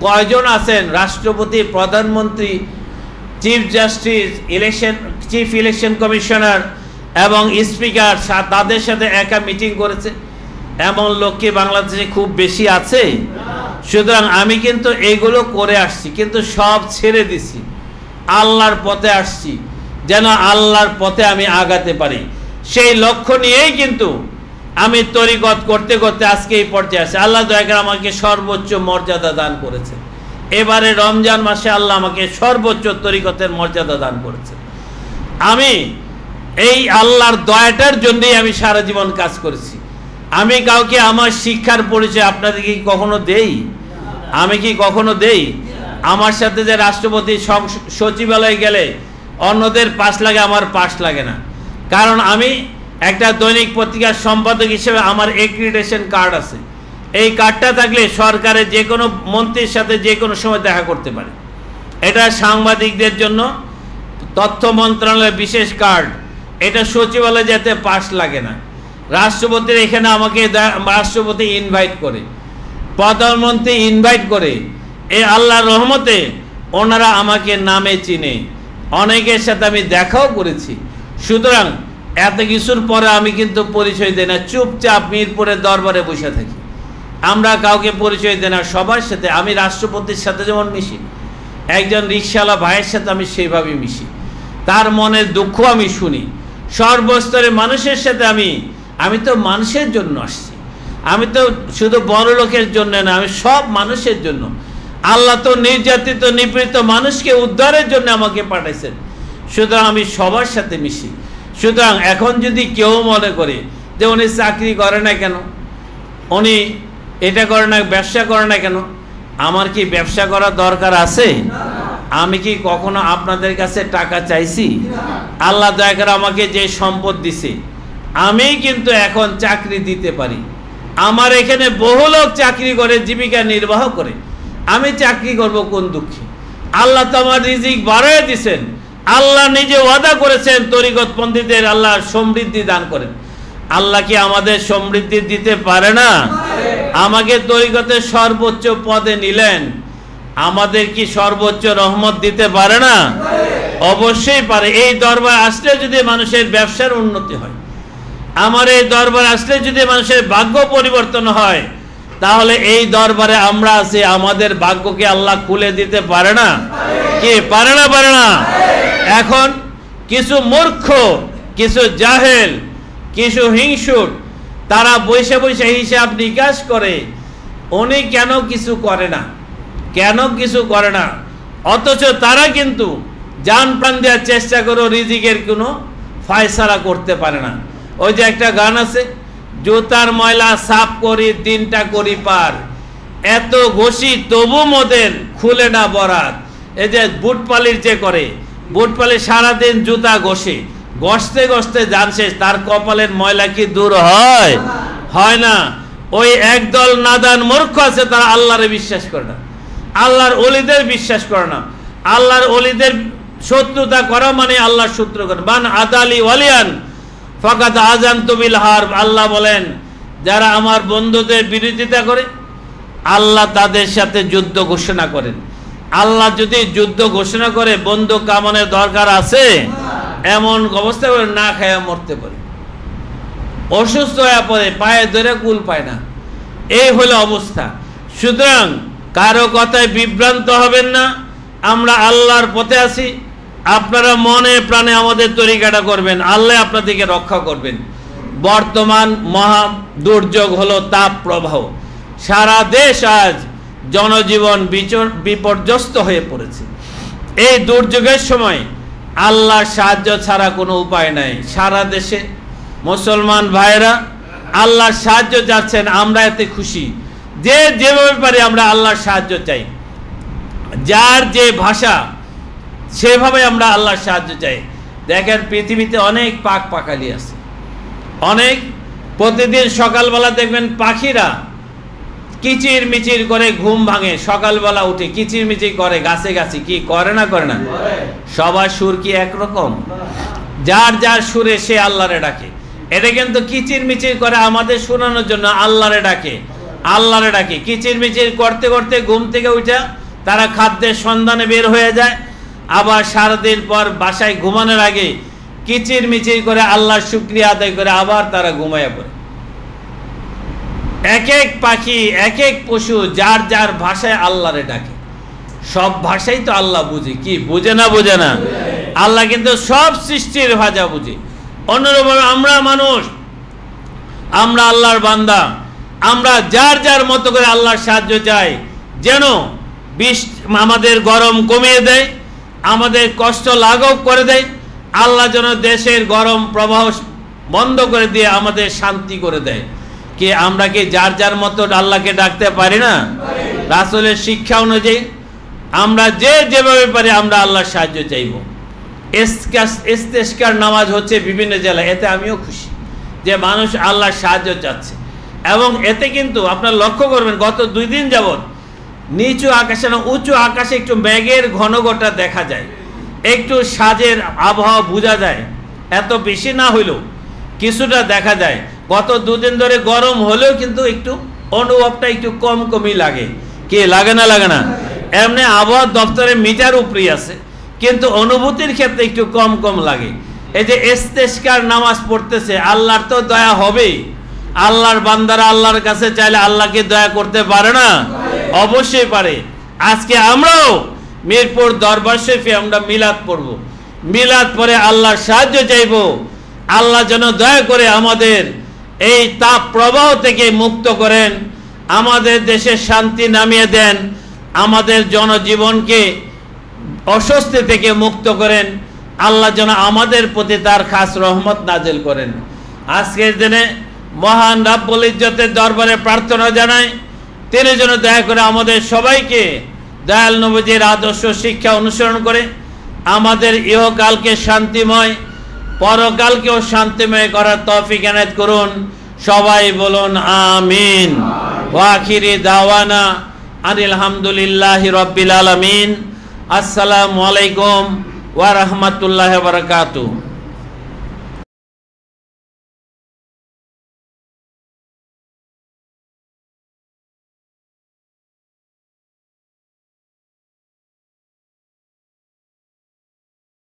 কয়জন আছেন রাষ্ট্রপতি, প্রধানমন্ত্রী, chief justice, chief election commissioner এবং স্পিকার তাদের সাথে একা মিটিং করেছে? এমন লোক কি বাংলাদেশে খুব বেশি আছে? সুতরাং আমি কিন্তু এইগুলো করে আসছি, কিন্তু সব ছেড়ে দিছি, আল্লাহর পথে আসছি যেন আল্লাহর পথে আমি আগাতে পারি। সেই লক্ষ্য নিয়েই কিন্তু আমি তরিকত করতে করতে আজকে এই পর্যায়ে আসি। আল্লাহ দয়া করে আমাকে সর্বোচ্চ মর্যাদা দান করেছে। এবারে রমজান মাসে আল্লাহ আমাকে সর্বোচ্চ তরিকতের মর্যাদা দান করেছে। আমি এই আল্লাহর দয়াটার জন্যই আমি সারা জীবন কাজ করেছি। আমি কাউকে আমার শিক্ষার পরিচয় আপনাদেরকে কি কখনো দেই? আমি কি কখনো দেই? আমার সাথে যে রাষ্ট্রপতি সচিবালয়ে গেলে অন্যদের পাশ লাগে, আমার পাশ লাগে না। কারণ আমি একটা দৈনিক পত্রিকার সম্পাদক হিসেবে আমার এক্রিডিটেশন কার্ড আছে। এই কার্ডটা থাকলে সরকারের যে কোনো মন্ত্রীর সাথে যে কোনো সময় দেখা করতে পারে। এটা সাংবাদিকদের জন্য তথ্য মন্ত্রণালয়ের বিশেষ কার্ড। এটা সচিবালয়ে যেতে পাশ লাগে না। রাষ্ট্রপতির এখানে আমাকে রাষ্ট্রপতি ইনভাইট করে, প্রধানমন্ত্রী ইনভাইট করে। এই আল্লাহর রহমতে ওনারা আমাকে নামে চিনে, অনেকের সাথে আমি দেখাও করেছি। সুতরাং এত কিছুর পরে আমি কিন্তু পরিচয় দিই না, চুপচাপ মিরপুরের দরবারে বসে থাকি। আমরা কাউকে পরিচয় দিই না সবার সাথে। আমি রাষ্ট্রপতির সাথে যেমন মিশি, একজন রিকশাওয়ালা ভাইয়ের সাথে আমি সেইভাবেই মিশি, তার মনের দুঃখ আমি শুনি। সর্বস্তরের মানুষের সাথে আমি তো মানুষের জন্য আসছি। আমি তো শুধু বড় লোকের জন্য না, আমি সব মানুষের জন্য। আল্লাহ তো নির্যাতিত নিপীড়িত মানুষকে উদ্ধারের জন্য আমাকে পাঠাইছেন। সুতরাং আমি সবার সাথে মিশি। সুতরাং এখন যদি কেউ মনে করে যে উনি চাকরি করে না কেন, উনি এটা করে না, ব্যবসা করে না কেন, আমার কি ব্যবসা করার দরকার আছে? আমি কি কখনো আপনাদের কাছে টাকা চাইছি? আল্লাহ দয়া করে আমাকে যে সম্পদ দিছে, আমি কিন্তু এখন চাকরি দিতে পারি। আমার এখানে বহু লোক চাকরি করে, জীবিকা নির্বাহ করে। আমি চাকরি করব কোন দুঃখে? আল্লাহ তো আমার রিজিক বাড়ায় দিছেন। আল্লাহ নিজে ওয়াদা করেছেন তরিকতপন্থীদের আল্লাহ সমৃদ্ধি দান করেন। আল্লাহ কি আমাদের সমৃদ্ধি দিতে পারে না? আমাকে তরিকতের সর্বোচ্চ পদে নিলেন, আমাদের কি সর্বোচ্চ রহমত দিতে পারে না? অবশ্যই পারে। এই দরবার আসলে যদি মানুষের ব্যবসার উন্নতি হয়, আমার এই দরবার আসলে যদি মানুষের ভাগ্য পরিবর্তন হয়, তাহলে এই দরবারে আমরা আছি, আমাদের ভাগ্যকে আল্লাহ খুলে দিতে পারে না? কি পারে না? পারে না? এখন কিছু মূর্খ, কিছু জাহেল, কিছু হিংসুট, তারা বসে বসে হিসাব নিকাশ করে উনি কেন কিছু করে না, কেন কিছু করে না, অথচ তারা কিন্তু জান প্রাণ দেওয়ার চেষ্টা করে রিজিকের কোনো ফয়সালা করতে পারে না। ওই যে একটা গান আছে, জুতার ময়লা সাফ করি দিনটা করি পার, এত ঘষি তবু মোদের খুলে না বরাত। এই যে বুটপালির যে করে, বুটপালি সারাদিন জুতা ঘষে, ঘষতে ঘষতে জান শেষ, তার কপালের ময়লা কি দূর হয়? হয় না। ওই একদল নাদান মূর্খ আছে, তারা আল্লাহরে বিশ্বাস করে না, আল্লাহর ওলিদের বিশ্বাস করে না। আল্লাহর ওলিদের শত্রুতা করা মানে আল্লাহর শত্রু করা। মান আদালি ওয়ালিয়ান ফাকাদ আযানতু বিল হারব। আল্লাহ বলেন, যারা আমার বন্ধুদের বিরোধিতা করে আল্লাহ তাদের সাথে যুদ্ধ ঘোষণা করেন। আল্লাহ যদি যুদ্ধ ঘোষণা করে বন্দুক কামানের দরকার আছে, এমন অবস্থা করে না খায়া মরতে পারে, অসুস্থ হয়ে পড়ে, পায়ে ধরে কুল পায় না, এই হলো অবস্থা। সুতরাং কারো কথায় বিভ্রান্ত হবেন না, আমরা আল্লাহর পথে আছি, আপনারা মনে প্রাণে আমাদের তরিকাটা করবেন, আল্লাহ আপনাদেরকে রক্ষা করবেন। বর্তমান মহা দুর্যোগ হলো তাপ প্রবাহ, সারা দেশ আজ জনজীবন বিপর্যস্ত হয়ে পড়েছে। এই দুর্যোগের সময় আল্লাহর সাহায্য ছাড়া কোনো উপায় নাই। সারা দেশে মুসলমান ভাইরা আল্লাহর সাহায্য চাচ্ছেন, আমরা এতে খুশি। যে যেভাবে পারি আমরা আল্লাহর সাহায্য চাই, যার যে ভাষা সেভাবে আমরা আল্লাহর সাহায্য চাই। দেখেন পৃথিবীতে অনেক পাক পাখালি আছে, অনেক, প্রতিদিন সকালবেলা দেখবেন পাখিরা কিচির মিচির করে ঘুম ভাঙে, সকালবেলা উঠে কিচির মিচির করে গাছে গাছে, কি করে না করে না? সবার সুর কি একরকম? যার যার সুরে সে আল্লাহরে ডাকে। এটা কিন্তু কিচির মিচির করে আমাদের শোনানোর জন্য আল্লাহরে ডাকে, আল্লাহরে ডাকে। কিচির মিচির করতে করতে ঘুম থেকে উঠে তারা খাদ্যের সন্ধানে বের হয়ে যায়, আবার সারাদিন পর বাসায় ঘুমানোর আগে কিচির মিচির করে আল্লাহর শুকরিয়া আদায় করে আবার তারা ঘুমায় পড়ে। এক এক পাখি, এক এক পশু যার যার ভাষায় আল্লাহরে ডাকে। সব ভাষাই তো আল্লাহ বুঝে, কি বুঝে না? বুঝে না? আল্লাহ কিন্তু সব সৃষ্টির ভাষা বুঝে। অন্যরকম আমরা মানুষ, আমরা আল্লাহর বান্দা, আমরা যার যার মতো করে আল্লাহর সাহায্য চাই, যেন আমাদের গরম কমিয়ে দেয়, আমাদের কষ্ট লাঘব করে দেয়। আল্লাহ যেন দেশের গরম প্রবাহ বন্ধ করে দিয়ে আমাদের শান্তি করে দেয়। কি আমরা কি যার যার মতো আল্লাহকে ডাকতে পারি না? রাসূলের শিক্ষা অনুযায়ী আমরা যে যেভাবে পারি আমরা আল্লাহর সাহায্য চাইব। ইস্তেসকার নামাজ হচ্ছে বিভিন্ন জেলায়, এতে আমিও খুশি যে মানুষ আল্লাহর সাহায্য চাচ্ছে। এবং এতে কিন্তু আপনারা লক্ষ্য করবেন গত 2 দিন যাবৎ নিচু আকাশে না উঁচু আকাশে একটু মেঘের ঘনঘটা দেখা যায়, একটু সাজের আবহাওয়া বোঝা যায়। এত বেশি না হইলেও কিছুটা দেখা যায়। গত 2 দিন ধরে গরম হলেও কিন্তু একটু অনুভবটা একটু কম কমই লাগে, কি লাগে না? লাগে না? এমনি আবহাওয়া দপ্তরে মিটার উপরেই আছে, কিন্তু অনুভূতির ক্ষেত্রে একটু কম কম লাগে। এই যে ইস্তেসকার নামাজ পড়তেছে, আল্লাহর তো দয়া হবেই। আল্লাহর বান্দারা আল্লাহর কাছে চাইলে আল্লাহকে দয়া করতে পারে না? অবশ্যই পারে। আজকে আমরাও মিরপুর দরবার শরীফে আমরা মিলাদ পড়ব, মিলাদ পরে আল্লাহর সাহায্য চাইব। আল্লাহ যেন দয়া করে আমাদের এই তাপ প্রবাহ থেকে মুক্ত করেন, আমাদের দেশে শান্তি নামিয়ে দেন, আমাদের জনজীবনকে অস্বস্তি থেকে মুক্ত করেন। আল্লাহ যেন আমাদের প্রতি তার খাস রহমত নাজিল করেন। আজকের দিনে মহান রাব্বুল ইজ্জতের দরবারে প্রার্থনা জানাই, তিনি যেন দয়া করে আমাদের সবাইকে দয়াল নবীজির আদর্শ শিক্ষা অনুসরণ করে আমাদের ইহকালকে শান্তিময়, পরকালকেও শান্তিময় করার তৌফিক এনায়েত করুন। সবাই বলুন আমিন। ওয়া আখিরি দাওয়ানা আনিল হামদুলিল্লাহি রাব্বিল আলামিন। আসসালামু আলাইকুম ওয়া রাহমাতুল্লাহি ওয়া বারাকাতুহু।